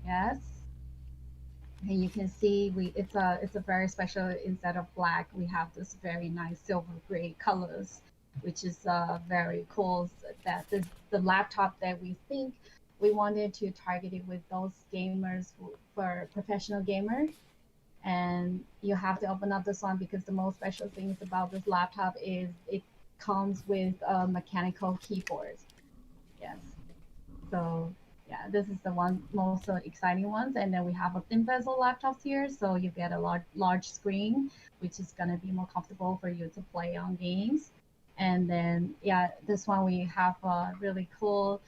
Yes. And you can see it's a very special. Instead of black, we have this very nice silver gray colors, which is very cool. That this the laptop that we think we wanted to target it with those gamers for professional gamers. And you have to open up this one because the most special things about this laptop is it comes with a mechanical keyboard. Yes. So yeah, this is the one most exciting ones. And then we have a thin bezel laptops here, so you get a large screen, which is gonna be more comfortable for you to play on games. And then yeah, this one we have a really cool.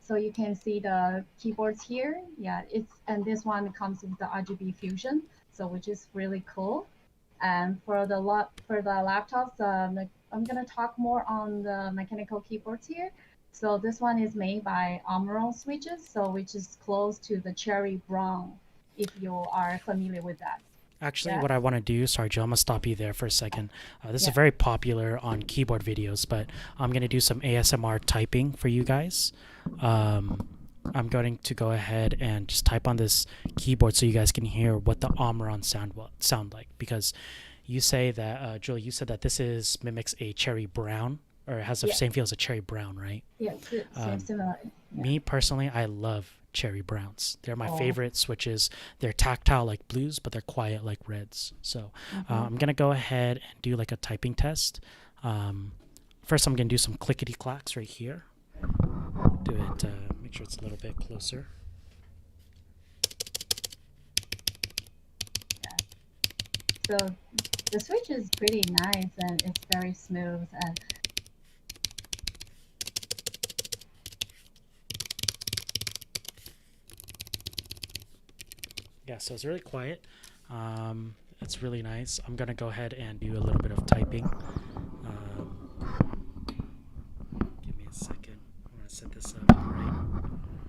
So you can see the keyboards here. Yeah, and this one comes with the RGB fusion, so which is really cool. And for the laptops, I'm gonna talk more on the mechanical keyboards here. So this one is made by AORUS switches, so which is close to the cherry brown, if you are familiar with that. Actually, Yeah. what I want to do, sorry, Joe, I'm going to stop you there for a second. This Yeah. is very popular on keyboard videos, but I'm going to do some ASMR typing for you guys. I'm going to go ahead and just type on this keyboard so you guys can hear what the AORUS sound like. Because you say that, Julie, you said that this mimics a cherry brown, or it has the Yeah. same feel as a cherry brown, right? Yeah, similar. Yeah. Me personally, I love cherry browns. They're my Oh. favorite switches. They're tactile like blues, but they're quiet like reds. So I'm gonna go ahead and do like a typing test. First, I'm gonna do some clickety clacks right here. Do it. Make sure it's a little bit closer. So the switch is pretty nice and it's very smooth. And Yeah, so it's really quiet. It's really nice. I'm gonna go ahead and do a little bit of typing. Give me a second. I'm gonna set this up right.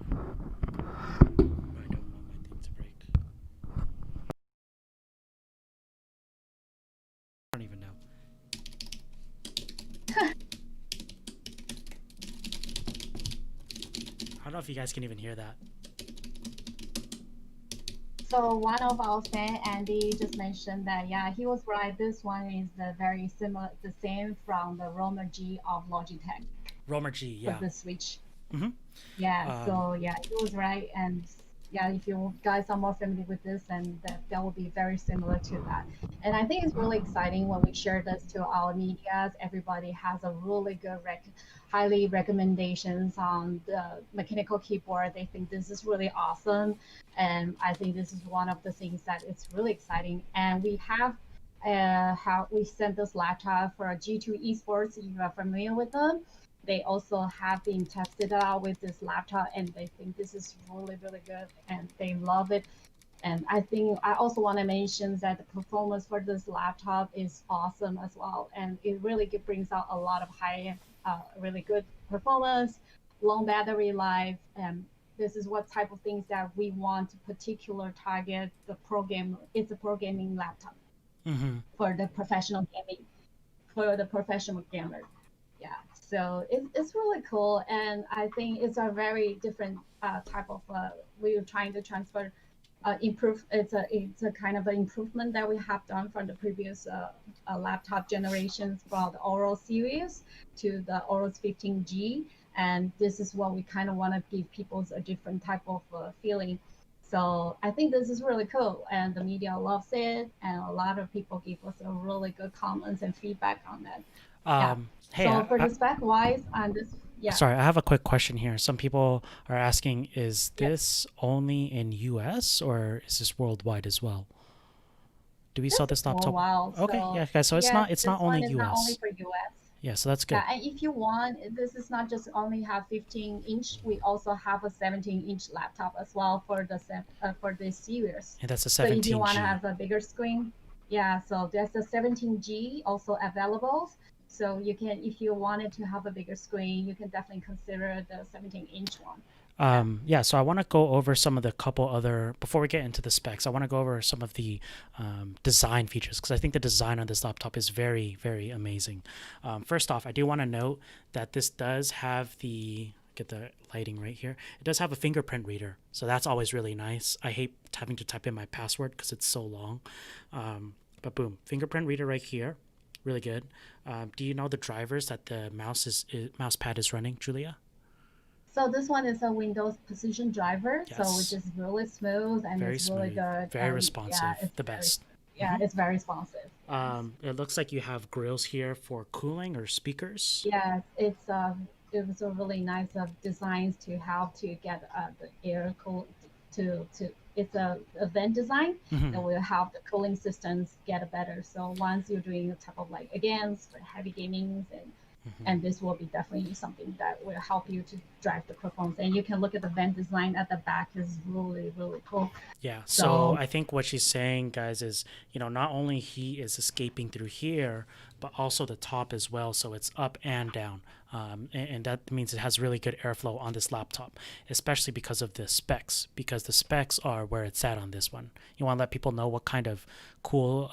I don't want my thing to break. I don't even know. I don't know if you guys can even hear that. so one of our fans, Andy, just mentioned that yeah, he was right. This one is the very similar, the same from the Romer G of Logitech Romer G, for yeah. the Switch. Mm-hmm. Yeah, so yeah, he was right. And yeah, if you guys are more familiar with this, then that will be very similar to that. And I think it's really exciting when we share this to our medias. Everybody has a really good highly recommendations on the mechanical keyboard. They think this is really awesome. And I think this is one of the things that it's really exciting. And we have how we sent this laptop for G2 Esports, if you are familiar with them. They also have been tested out with this laptop and they think this is really, really good and they love it. And I think I also want to mention that the performance for this laptop is awesome as well. And it really brings out a lot of high, really good performance, long battery life. And this is what type of things that we want to particular target the program. It's a pro gaming laptop for the professional gaming, for the professional gamer. Yeah, so it's really cool. And I think it's a very different type of, we are trying to transfer improve. It's a kind of an improvement that we have done from the previous laptop generations from the Oroz series to the Oroz 15G, and this is what we kind of want to give people a different type of feeling. So I think this is really cool, and the media loves it, and a lot of people give us a really good comments and feedback on that. Yeah. Hey, So for the spec wise, on this, yeah. sorry, I have a quick question here. Some people are asking, is Yes. this only in US or is this worldwide as well? Do we sell this For a laptop? while. Okay, So yeah, guys. So it's yes, not this only one is not only US. for US. Yeah, so that's good. Yeah, and if you want, this is not just only have 15-inch. We also have a 17-inch laptop as well for the for this series. And that's a So if you want to 17G. have a bigger screen, yeah. So there's a 17G also available. So you can, if you wanted to have a bigger screen, you can definitely consider the 17-inch one. Yeah, so I want to go over some of the couple other, before we get into the specs, I want to go over some of the design features because I think the design on this laptop is very, very amazing. First off, I do want to note that this does have get the lighting right here. It does have a fingerprint reader, so that's always really nice. I hate having to type in my password because it's so long. But boom, fingerprint reader right here. Really good. Do you know the drivers that the mouse pad is running, Julia? So this one is a Windows precision driver, so Yes. which is really smooth and Very it's really smooth, good. very and, responsive, yeah, it's the very, best. yeah, it's very responsive. It looks like you have grills here for cooling or speakers. Yes, it was a really nice designs to help to get the air cool to it's a vent design Mhm. that will help the cooling systems get better. So once you're doing a type of like again for heavy gaming and this will be definitely something that will help you to drive the performance. And you can look at the vent design at the back is really really cool. Yeah, so So I think what she's saying, guys, is, not only heat is escaping through here, but also the top as well. So it's up and down. And that means it has really good airflow on this laptop, especially because of the specs, because the specs are where it's at on this one. You want to let people know what kind of cool,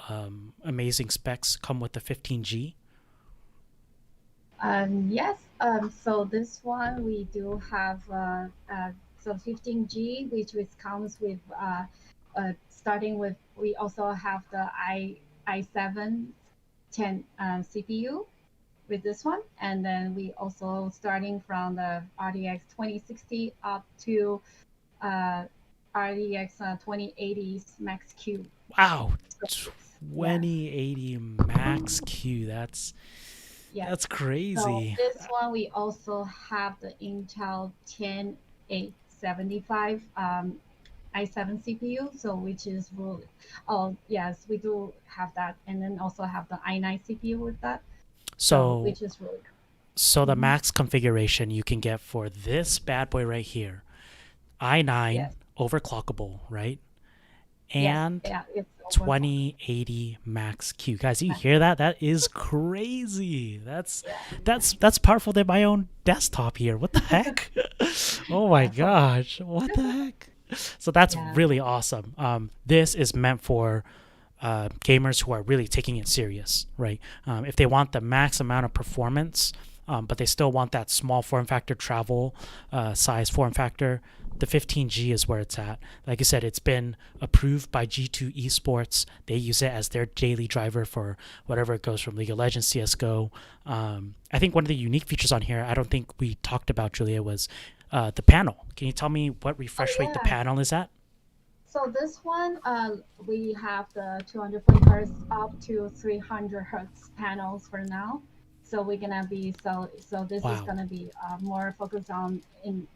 amazing specs come with the 15G? Yes, so this one we do have so 15G, which comes with starting with we also have the i7 10 CPU with this one, and then we also starting from the RTX 2060 up to RTX 2080 Max Q. Wow, So, 2080 Max Q. That's yeah. So crazy. this one we also have the Intel 10875 i7 CPU, so which is really, oh yes, we do have that, and then also have the i9 CPU with that, So which is really cool. So the max configuration you can get for this bad boy right here, i9 Yes. overclockable, right? Yes, And yeah, it's over 2080 Max Q. Guys, you hear that? That is crazy. That's Yeah. that's powerful than my own desktop here. What the heck? Oh my gosh. What the heck? So that's Yeah. really awesome. This is meant for gamers who are really taking it serious, right? If they want the max amount of performance, but they still want that small form factor travel size form factor, the 15G is where it's at. Like I said, it's been approved by G2 Esports. They use it as their daily driver for whatever it goes from League of Legends, CSGO. I think one of the unique features on here, I don't think we talked about, Julia, was the panel. Can you tell me what refresh rate the yeah. panel is at? So this one, we have the 240 hertz up to 300 hertz panels for now. So we're gonna be so this is Wow. gonna be more focused on in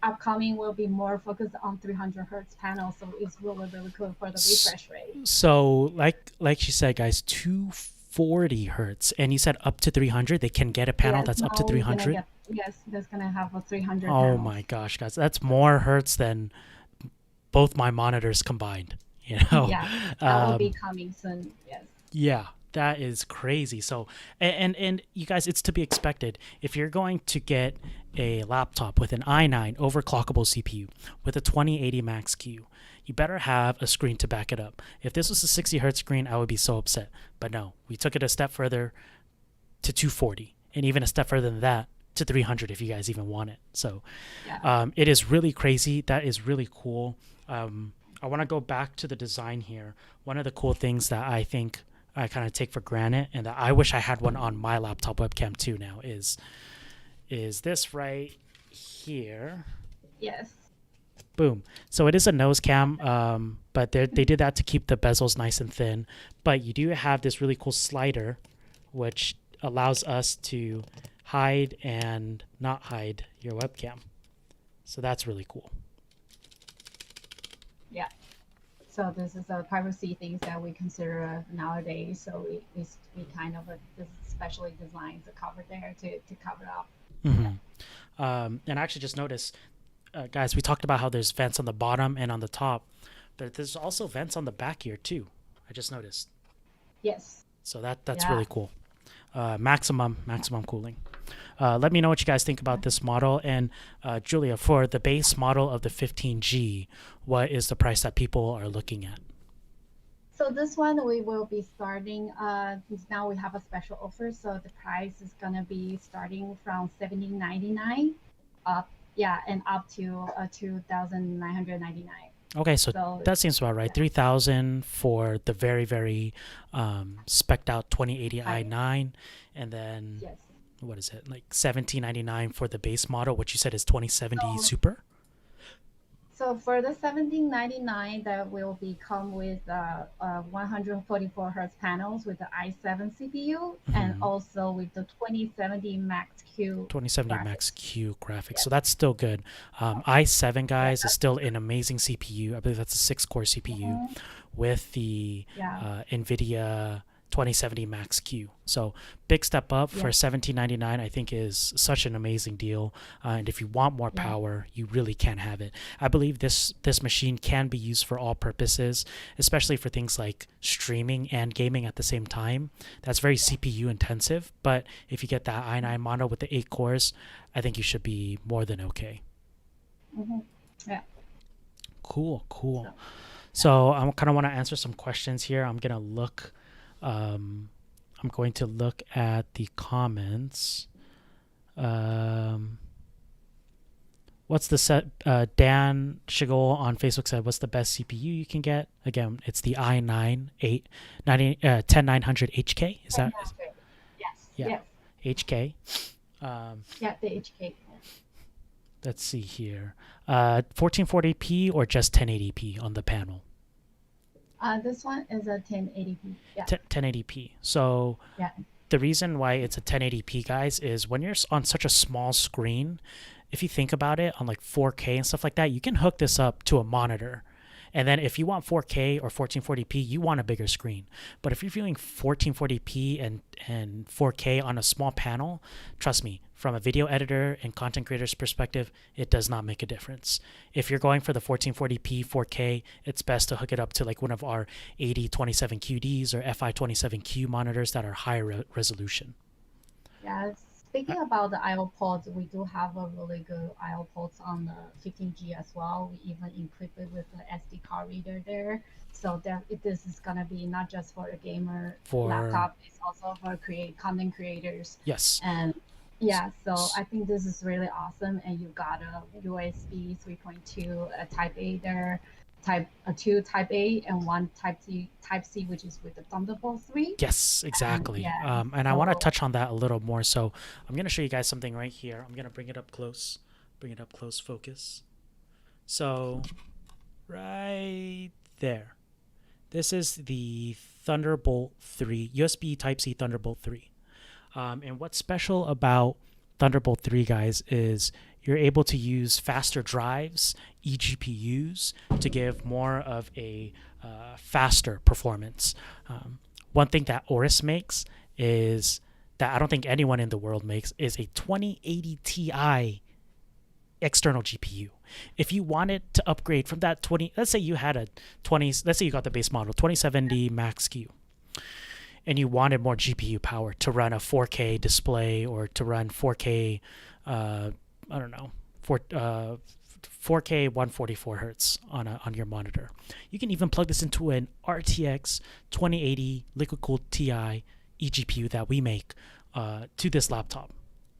upcoming will be more focused on 300 hertz panels. So it's really really cool for the refresh rate. So like she said, guys, 240 hertz, and you said up to 300. They can get a panel Yes, that's up to now we're gonna 300. yes, that's gonna have a 300. Oh panels. my gosh, guys, that's more hertz than both my monitors combined. Yeah, that will Um, be coming soon. Yes. Yeah, that is crazy. So, and you guys, it's to be expected. If you're going to get a laptop with an i9 overclockable CPU with a 2080 Max Q, you better have a screen to back it up. If this was a 60 hertz screen, I would be so upset. But no, we took it a step further to 240, and even a step further than that to 300 if you guys even want it. So, Yeah. it is really crazy. That is really cool. I want to go back to the design here. One of the cool things that I think I kind of take for granted, and that I wish I had one on my laptop webcam too now, is this right here. Yes. Boom. So it is a nose cam, but they did that to keep the bezels nice and thin. But you do have this really cool slider, which allows us to hide and not hide your webcam. So that's really cool. Yeah. So this is a privacy things that we consider nowadays. So we kind of this specially designed the cover there to cover up. And I actually just noticed, guys, we talked about how there's vents on the bottom and on the top, but there's also vents on the back here too. I just noticed. Yes. So that's really cool. Maximum cooling. Let me know what you guys think about this model. And Julia, for the base model of the 15G, what is the price that people are looking at? So this one we will be starting. Now we have a special offer, so the price is gonna be starting from $1,799 up, and up to $2,999. Okay, so that seems about right. 3,000 for the very, very spec'd out 2080 i9, and then what is it, like $1,799 for the base model, which you said is 2070 Super? So for the $1,799, that will come with 144 hertz panels with the i7 CPU, and also with the 2070 Max Q. 2070 graphics. Max Q graphics. So that's still good. i7, guys, is still an amazing CPU. I believe that's a 6-core CPU with the NVIDIA 2070 Max Q. So big step up for $1,799. I think is such an amazing deal. And if you want more power, you really can have it. I believe this machine can be used for all purposes, especially for things like streaming and gaming at the same time. That's very CPU intensive. But if you get that i9 model with the 8 cores, I think you should be more than okay. Yeah. Cool. So I kind of want to answer some questions here. I'm going to look at the comments. What's the set? Dan Shigol on Facebook said, "What's the best CPU you can get?" Again, it's the i9 10900 HK. Is that? Yes. Yeah. Yes. HK. The HK. Let's see here. 1440p or just 1080p on the panel? This one is a 1080p. 1080p. So the reason why it's a 1080p, guys, is when you're on such a small screen, if you think about it, on like 4K and stuff like that, you can hook this up to a monitor. And then if you want 4K or 1440p, you want a bigger screen. But if you're viewing 1440p and 4K on a small panel, trust me, from a video editor and content creator's perspective, it does not make a difference. If you're going for the 1440p 4K, it's best to hook it up to like one of our 8027QDs or FI27Q monitors that are higher resolution. Yeah. Speaking about the I/O ports, we do have a really good I/O ports on the 15G as well. We even equip it with the SD card reader there. So this is gonna be not just for a gamer laptop, it's also for content creators. Yes. And so I think this is really awesome. And you got a USB 3.2, a Type A there, two Type A, and one Type C, which is with the Thunderbolt 3. Yes, exactly. And I want to touch on that a little more. So I'm going to show you guys something right here. I'm going to bring it up close. Focus. So right there. This is the Thunderbolt 3, USB Type-C Thunderbolt 3. And what's special about Thunderbolt 3, guys, is you're able to use faster drives, eGPUs, to give more of a faster performance. One thing that AORUS makes is that I don't think anyone in the world makes is a 2080 Ti external GPU. If you wanted to upgrade from that let's say you had let's say you got the base model 2070 Max Q, and you wanted more GPU power to run a 4K display or to run 4K, 4K 144 hertz on your monitor. You can even plug this into an RTX 2080 liquid cooled Ti eGPU that we make to this laptop.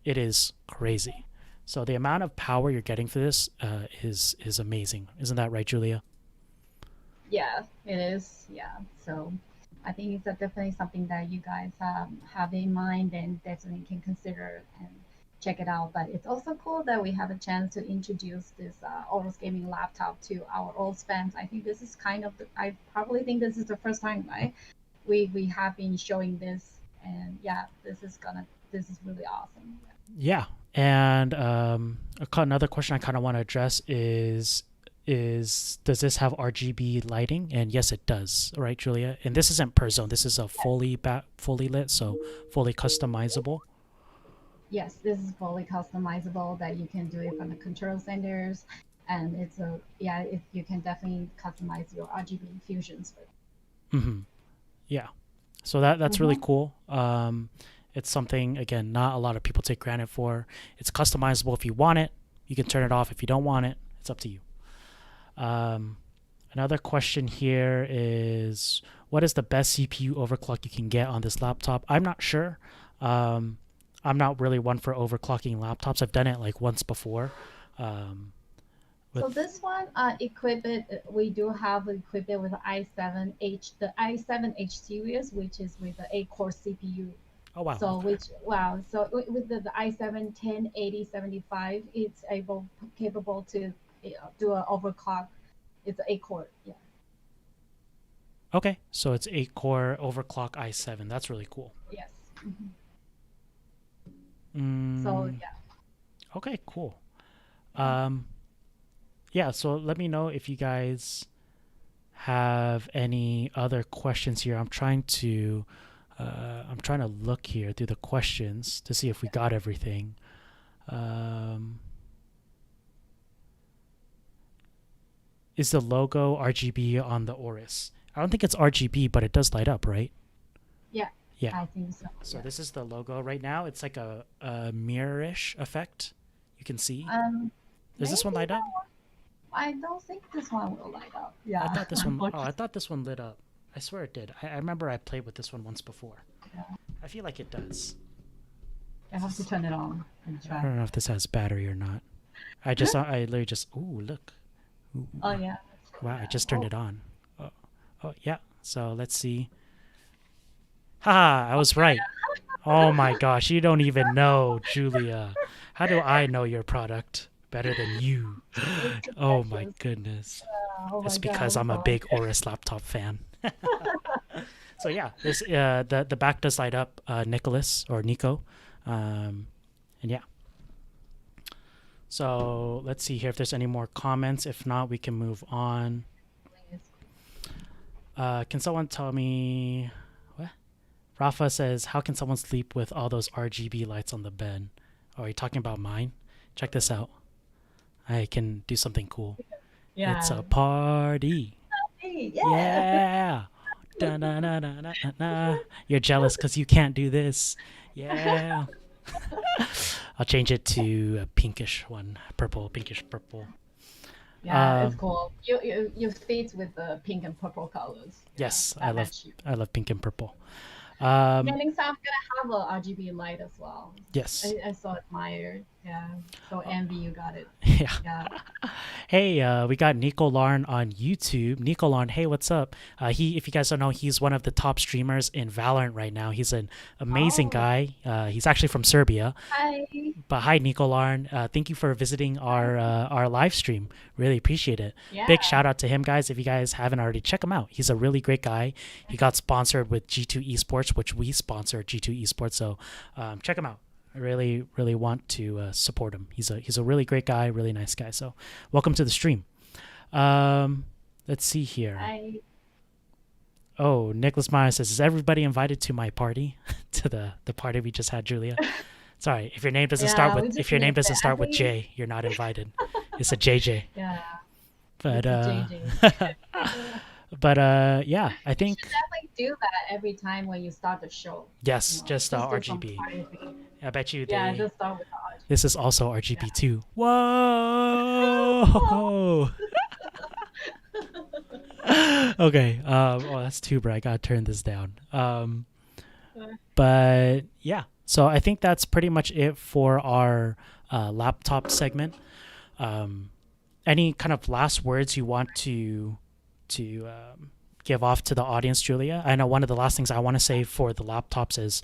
It is crazy. So the amount of power you're getting for this is amazing. Isn't that right, Julia? Yeah, it is. Yeah. So I think it's definitely something that you guys have in mind and definitely can consider and check it out. But it's also cool that we have a chance to introduce this Aorus gaming laptop to our old fans. I think this is kind of I probably think this is the first time, right? We have been showing this, and yeah, this is really awesome. Yeah. And another question I kind of want to address is does this have RGB lighting? And yes, it does, right, Julia? And this isn't per zone. This is a fully lit, so fully customizable. Yes, this is fully customizable that you can do it from the control centers, and it's a yeah, you can definitely customize your RGB fusions with. Mm-hmm. Yeah. So that's really cool. It's something, again, not a lot of people take granted for. It's customizable. If you want it, you can turn it off. If you don't want it, it's up to you. Another question here is, what is the best CPU overclock you can get on this laptop? I'm not sure. I'm not really one for overclocking laptops. I've done it like once before. So this one, we do have equipped it with the i7H series, which is with the 8-core CPU. Oh wow. So with the i7 108075, it's capable to do an overclock. It's 8-core. Yeah. Okay, so it's 8-core overclock i7. That's really cool. Yes. So yeah. Okay, cool. Yeah, so let me know if you guys have any other questions here. I'm trying to look here through the questions to see if we got everything. Is the logo RGB on the Aorus? I don't think it's RGB, but it does light up, right? Yeah. Yeah. I think so. So this is the logo right now. It's like a mirror-ish effect. You can see. Does this one light up? I don't think this one will light up. Yeah. I thought this one. Oh, I thought this one lit up. I swear it did. I remember I played with this one once before. Yeah. I feel like it does. I have to turn it on and try. I don't know if this has battery or not. I literally just. Ooh, look. Ooh. Oh yeah. Wow! I just turned it on. Oh yeah. So let's see. Ha! I was right. Oh my gosh! You don't even know, Julia. How do I know your product better than you? Oh my goodness. It's because I'm a big Aorus laptop fan. So yeah, this the back does light up, Nicholas or Nico, and yeah. So let's see here if there's any more comments. If not, we can move on. Can someone tell me what? Rafa says, how can someone sleep with all those RGB lights on the bed? Oh, are you talking about mine? Check this out. I can do something cool. Yeah. It's a party. Yeah. Da, na, na, na, na, na. You're jealous because you can't do this. Yeah. I'll change it to a pinkish one. Pinkish purple. Yeah, it's cool. You fit with the pink and purple colors. Yes, I love pink and purple. Getting some gonna have a RGB light as well. Yes. I so admired. Yeah. So envy you got it. Yeah. Hey, we got Nico Larn on YouTube. Nico Larn, hey, what's up? If you guys don't know, he's one of the top streamers in Valorant right now. He's an amazing guy. He's actually from Serbia. Hi. But hi, Nico Larn. Thank you for visiting our live stream. Really appreciate it. Yeah. Big shout out to him, guys. If you guys haven't already, check him out. He's a really great guy. He got sponsored with G2 Esports, which we sponsor G2 Esports. So check him out. I really, really want to support him. He's a really great guy, really nice guy. So welcome to the stream. Let's see here. Hi. Oh, Nicholas Meyer says, is everybody invited to my party? To the party we just had, Julia? Sorry, if your name doesn't start with J, you're not invited. It's a JJ. Yeah. But JJ. but yeah, I think you should definitely do that every time when you start the show. Yes, just do some RGB. party. I bet you. Yeah, just start with the RGB. This is also RGB too. Whoa. Okay. Oh, that's too bright. I gotta turn this down. But yeah. So I think that's pretty much it for our laptop segment. Any kind of last words you want to give off to the audience, Julia. I know one of the last things I want to say for the laptops is,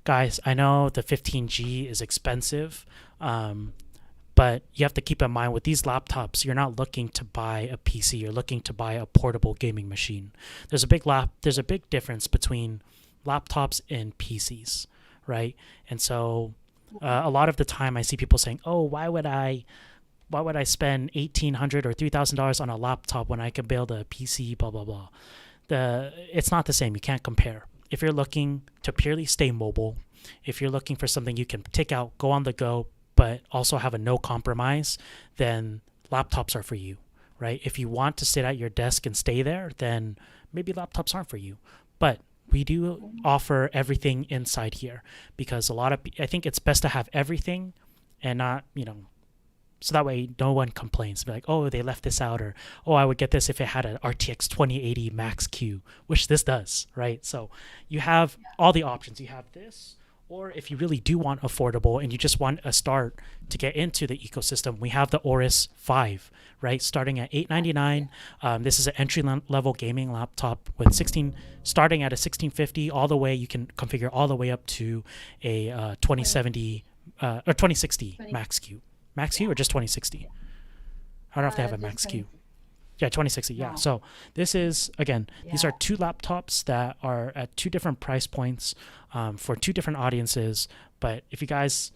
guys, I know the 15G is expensive, but you have to keep in mind with these laptops, you're not looking to buy a PC. You're looking to buy a portable gaming machine. There's a big difference between laptops and PCs, right? And so a lot of the time I see people saying, "Oh, why would I spend $1,800 or $3,000 on a laptop when I can build a PC?" Blah blah blah. It's not the same. You can't compare. If you're looking to purely stay mobile, if you're looking for something you can take out, go on the go, but also have a no compromise, then laptops are for you, right? If you want to sit at your desk and stay there, then maybe laptops aren't for you. But we do offer everything inside here, because I think it's best to have everything and not, so that way no one complains. Be like, "Oh, they left this out," or, "Oh, I would get this if it had an RTX 2080 Max Q," which this does, right? So you have all the options. You have this, or if you really do want affordable and you just want a start to get into the ecosystem, we have the AORUS 5, right? Starting at $899. This is an entry-level gaming laptop with starting at a 1650 all the way. You can configure all the way up to a 2070 or 2060 Max Q. Max Q or just 2060? I don't know if they have a Max Q. Yeah, 2060. Yeah. So this is, again, these are two laptops that are at two different price points for two different audiences. But if you guys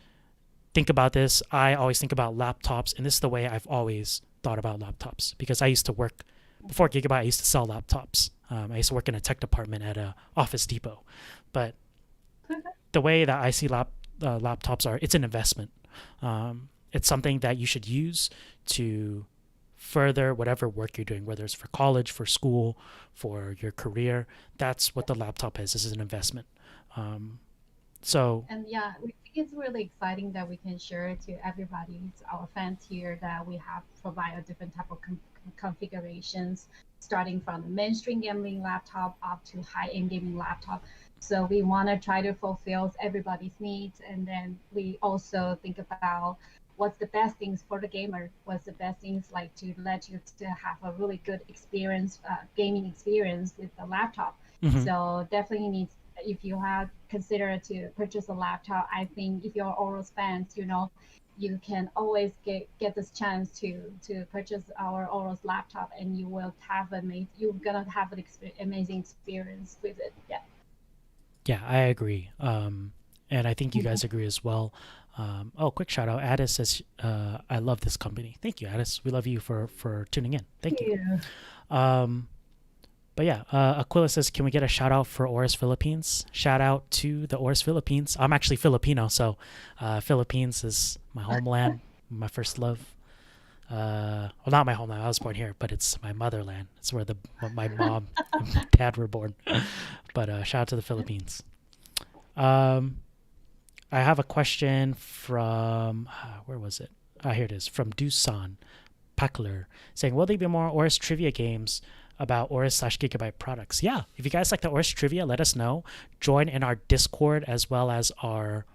think about this, I always think about laptops, and this is the way I've always thought about laptops, because I used to work, before Gigabyte, I used to sell laptops. I used to work in a tech department at a Office Depot. But the way that I see laptops are, it's an investment. It's something that you should use to further whatever work you're doing, whether it's for college, for school, for your career. That's what the laptop is. This is an investment. And yeah, we think it's really exciting that we can share to everybody, to our fans here, that we have provide a different type of configurations, starting from the mainstream gaming laptop up to high-end gaming laptop. So we want to try to fulfill everybody's needs, and then we also think about what's the best things for the gamer, what's the best things like to let you to have a really good experience, gaming experience with the laptop. So definitely if you have considered to purchase a laptop, I think if you're AORUS fans, you can always get this chance to purchase our AORUS laptop, and you will have you're gonna have an amazing experience with it. Yeah, I agree. And I think you guys agree as well. Quick shout out. Addis says, "I love this company." Thank you, Addis. We love you for tuning in. Thank you. But yeah, Aquila says, "Can we get a shout out for AORUS Philippines?" Shout out to the AORUS Philippines. I'm actually Filipino, so Philippines is my homeland, my first love. Well, not my homeland. I was born here, but it's my motherland. It's where my mom and my dad were born. But shout out to the Philippines. I have a question from, where was it? Here it is, from Dusan Pakler, saying, "Will there be more AORUS trivia games about AORUS/Gigabyte products?" Yeah, if you guys like the AORUS trivia, let us know. Join in our Discord as well as our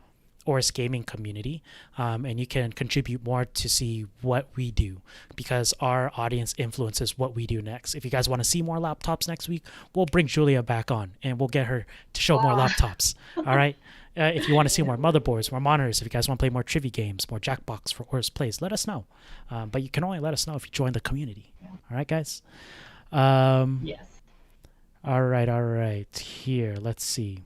AORUS gaming community, and you can contribute more to see what we do, because our audience influences what we do next. If you guys want to see more laptops next week, we'll bring Julia back on and we'll get her to show more laptops. All right. If you want to see more motherboards, more monitors, if you guys want to play more trivia games, more Jackbox for AORUS Plays, let us know. But you can only let us know if you join the community. All right, guys? Yes. All right. Here, let's see.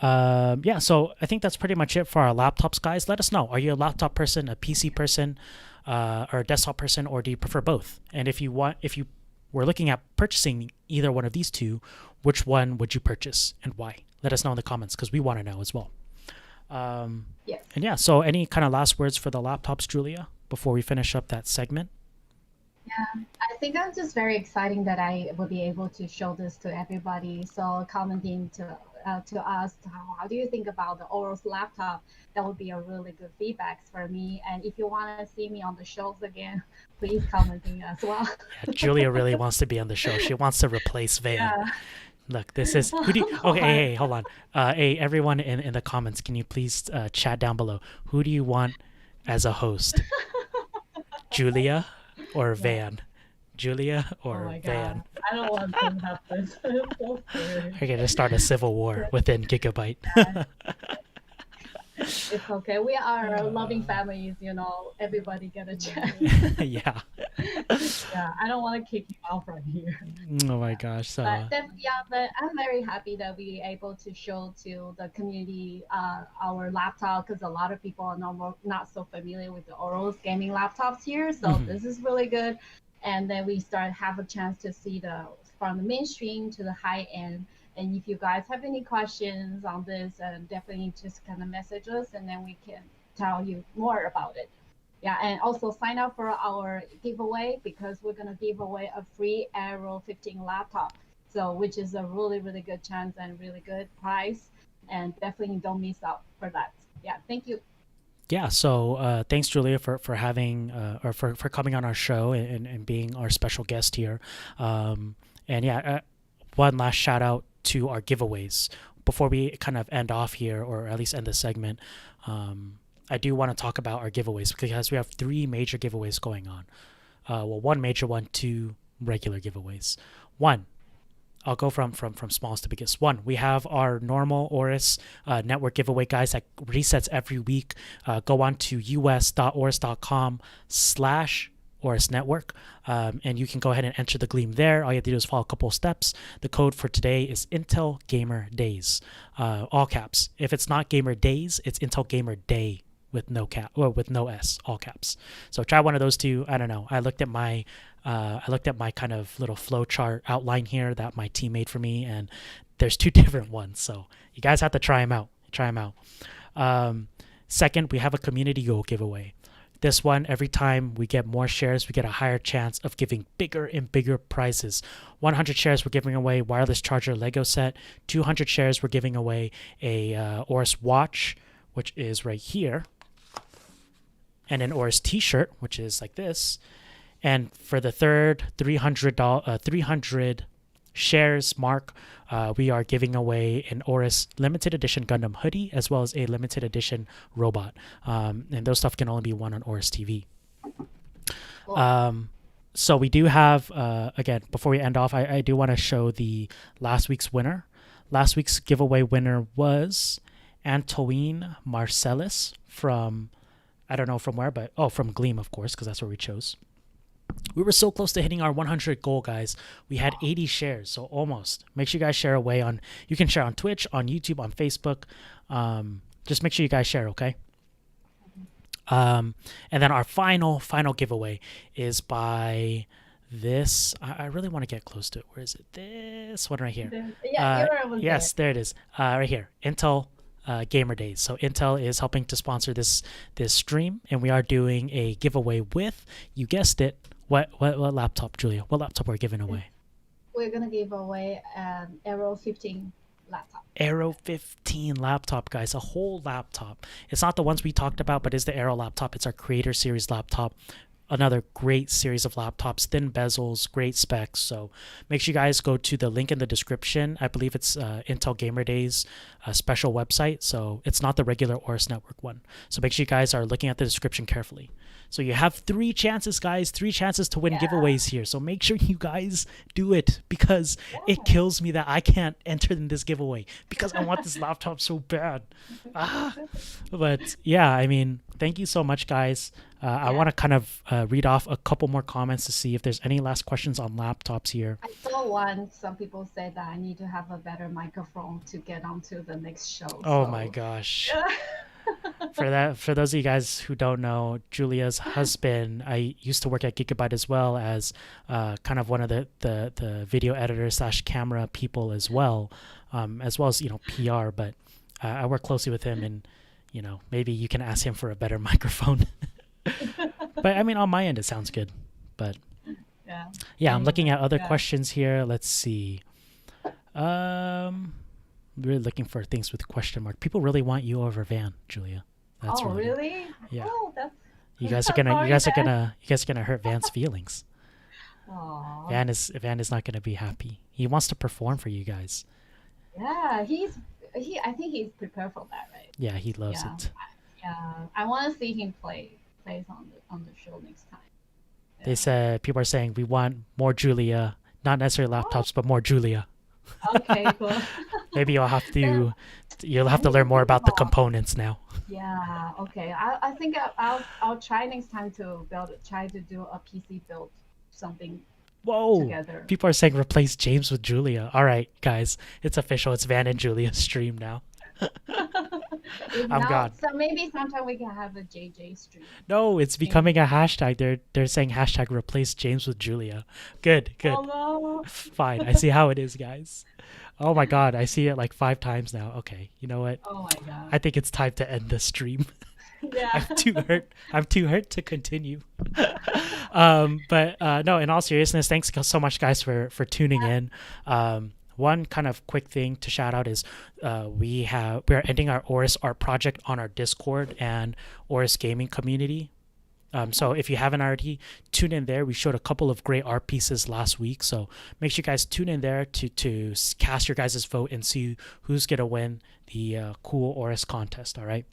So I think that's pretty much it for our laptops, guys. Let us know. Are you a laptop person, a PC person, or a desktop person, or do you prefer both? And if you were looking at purchasing either one of these two, which one would you purchase and why? Let us know in the comments, because we want to know as well. Yes. And yeah, so any kind of last words for the laptops, Julia, before we finish up that segment? Yeah, I think I'm just very exciting that I will be able to show this to everybody. So commenting to us, how do you think about the AORUS laptop? That would be a really good feedback for me. And if you want to see me on the shows again, please commenting as well. Yeah, Julia really wants to be on the show. She wants to replace Van. Yeah. Look, this is hey, hold on. Hey, everyone in the comments, can you please chat down below? Who do you want as a host? Julia or Van? Julia Oh or my Van? god, I don't want to have this. I'm so scared. We're gonna start a civil war within Gigabyte. It's okay. We are loving families, everybody get a chance. Yeah. Yeah, I don't want to kick you out from here. Oh my gosh. So But I'm very happy that we able to show to the community our laptop because a lot of people are not so familiar with the Oroz gaming laptops here. So this is really good. And then we have a chance to see from the mainstream to the high end. And if you guys have any questions on this, definitely just kind of message us, and then we can tell you more about it. Yeah, and also sign up for our giveaway because we're gonna give away a free Aero 15 laptop. So which is a really, really good chance and really good price. And definitely don't miss out for that. Yeah, thank you. yeah, so thanks Julia for having or for coming on our show and being our special guest here. And yeah, one last shout out to our giveaways before we kind of end off here, or at least end the segment. I do want to talk about our giveaways because we have 3 major giveaways going on. Well, 1 major one, 2 regular giveaways. 1, I'll go from smallest to biggest. 1, we have our normal AORUS network giveaway, guys, that resets every week. Go on to us.aorus.com/AORUS Network, and you can go ahead and enter the Gleam there. All you have to do is follow a couple of steps. The code for today is Intel Gamer Days, all caps. If it's not Gamer Days, it's Intel Gamer Day with no cap or with no S, all caps. So try one of those 2. I don't know. I looked at my kind of little flow chart outline here that my team made for me, and there's 2 different ones. So you guys have to try them out. Second, we have a community goal giveaway. This one, every time we get more shares, we get a higher chance of giving bigger and bigger prizes. 100 shares, we're giving away wireless charger Lego set. 200 shares, we're giving away a AORUS watch, which is right here, and an AORUS t-shirt, which is like this. And for the third 300 shares mark, we are giving away an AORUS limited edition Gundam hoodie as well as a limited edition robot. And those stuff can only be won on AORUS TV. Cool. So we do have, again, before we end off, I do want to show the last week's winner. Last week's giveaway winner was Antoine Marcellus from, I don't know from where, but from Gleam, of course, because that's where we chose. We were so close to hitting our 100 goal, guys. We had 80 shares, so almost. Make sure you guys share away on. You can share on Twitch, on YouTube, on Facebook. Just make sure you guys share, okay? And then our final giveaway is by this. I really want to get close to it. Where is it? This one right here. Yeah, yes, there it is. Right here. Intel Gamer Days. So Intel is helping to sponsor this stream, and we are doing a giveaway with, you guessed it, what laptop, Julia? What laptop we're giving away? We're gonna give away an Aero 15 laptop. Aero 15 laptop, guys, a whole laptop. It's not the ones we talked about, but it's the Aero laptop. It's our Creator Series laptop. Another great series of laptops, thin bezels, great specs. So make sure you guys go to the link in the description. I believe it's Intel Gamer Days special website. So it's not the regular AORUS Network one. So make sure you guys are looking at the description carefully. So you have 3 chances, guys, 3 chances to win giveaways here. So make sure you guys do it, because it kills me that I can't enter in this giveaway because I want this laptop so bad. But yeah, I mean, thank you so much, guys. I want to kind of read off a couple more comments to see if there's any last questions on laptops here. I saw some people say that I need to have a better microphone to get onto the next show. Oh my gosh. For those of you guys who don't know, Julia's husband, I used to work at Gigabyte as well as kind of one of the video editors / camera people as well as PR. But I work closely with him, and maybe you can ask him for a better microphone. But I mean, on my end, it sounds good. But yeah, I'm looking at other questions here. Let's see. Really looking for things with question mark. People really want you over Van, Julia. That's really? Good. Yeah. Oh, you guys are gonna hurt Van's feelings. Aww. Van is not gonna be happy. He wants to perform for you guys. Yeah, I think he's prepared for that, right? Yeah, he loves it. Yeah, I want to see him plays on the show next time. They said people are saying we want more Julia, not necessarily laptops, but more Julia. Okay, cool. Maybe you'll have to learn more about the components now. Yeah. Okay. I think I'll try next time to try to do a PC build something Whoa! together. People are saying replace James with Julia. All right, guys, it's official. It's Van and Julia's stream now. I'm gone. So maybe sometime we can have a JJ stream. No, it's becoming a hashtag. They're saying hashtag replace James with Julia. Good. Oh no. Fine. I see how it is, guys. Oh my god, I see it like 5 times now. Okay, you know what? Oh my god. I think it's time to end the stream. Yeah. I'm too hurt to continue. But no, in all seriousness, thanks so much, guys, for tuning in. One kind of quick thing to shout out is we are ending our AORUS art project on our Discord and AORUS gaming community. So if you haven't already, tune in there. We showed a couple of great art pieces last week, so make sure you guys tune in there to cast your guys' vote and see who's gonna win the cool AORUS contest. All right.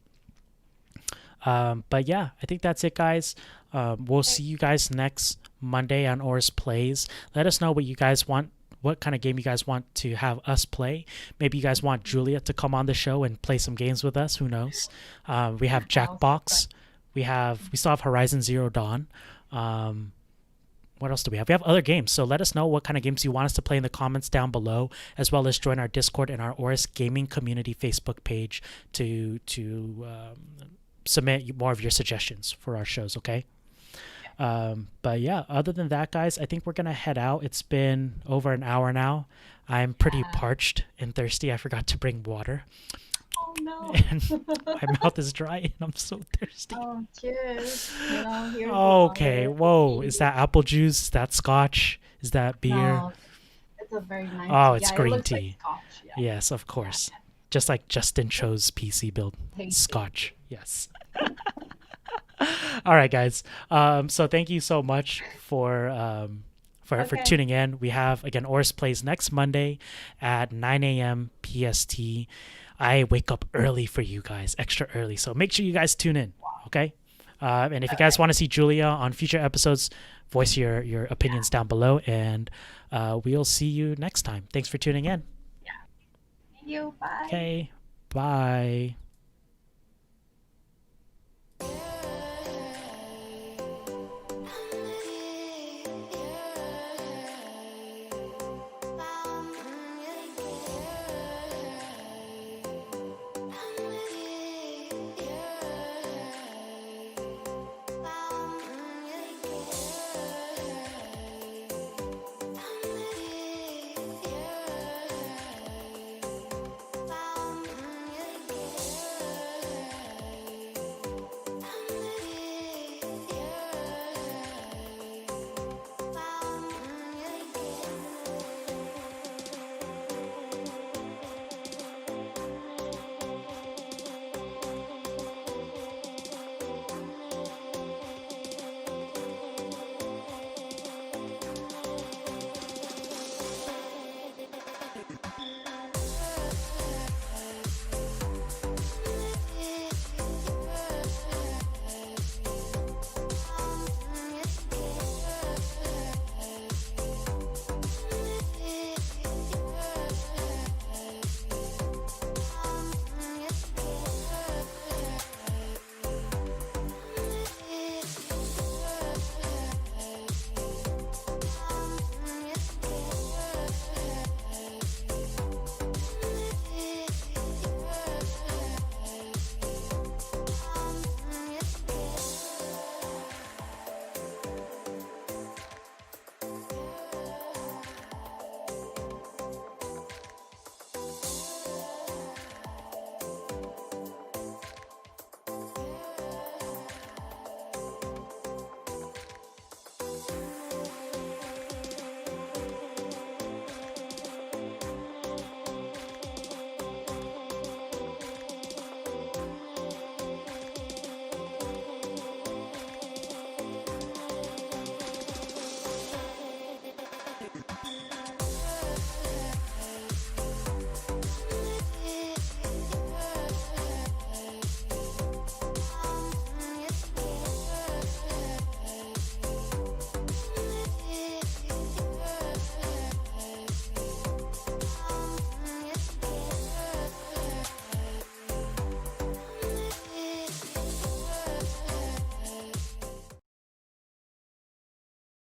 But yeah, I think that's it, guys. We'll see you guys next Monday on AORUS Plays. Let us know what you guys want. What kind of game you guys want to have us play. Maybe you guys want Julia to come on the show and play some games with us. Who knows? We have Jackbox. We still have Horizon Zero Dawn. What else do we have? We have other games. So let us know what kind of games you want us to play in the comments down below, as well as join our Discord and our AORUS Gaming Community Facebook page to submit more of your suggestions for our shows, okay? But yeah, other than that, guys, I think we're gonna head out. It's been over an hour now. I'm pretty parched and thirsty. I forgot to bring water. Oh no. And my mouth is dry and I'm so thirsty. Oh, cheers. Here's the Okay, water. whoa. Is that apple juice? Is that scotch? Is that beer? No, it's a very nice Oh, it's it green looks like tea. scotch, yeah. Yes, of course. Just like Justin Cho's PC build. Tasty. Scotch. Yes. All right, guys. So thank you so much for tuning in. We have, again, AORUS Plays next Monday at 9 a.m. PST. I wake up early for you guys, extra early. So make sure you guys tune in, okay? And if you guys want to see Julia on future episodes, voice your opinions down below, and we'll see you next time. Thanks for tuning in. Thank you. Bye. Okay, bye.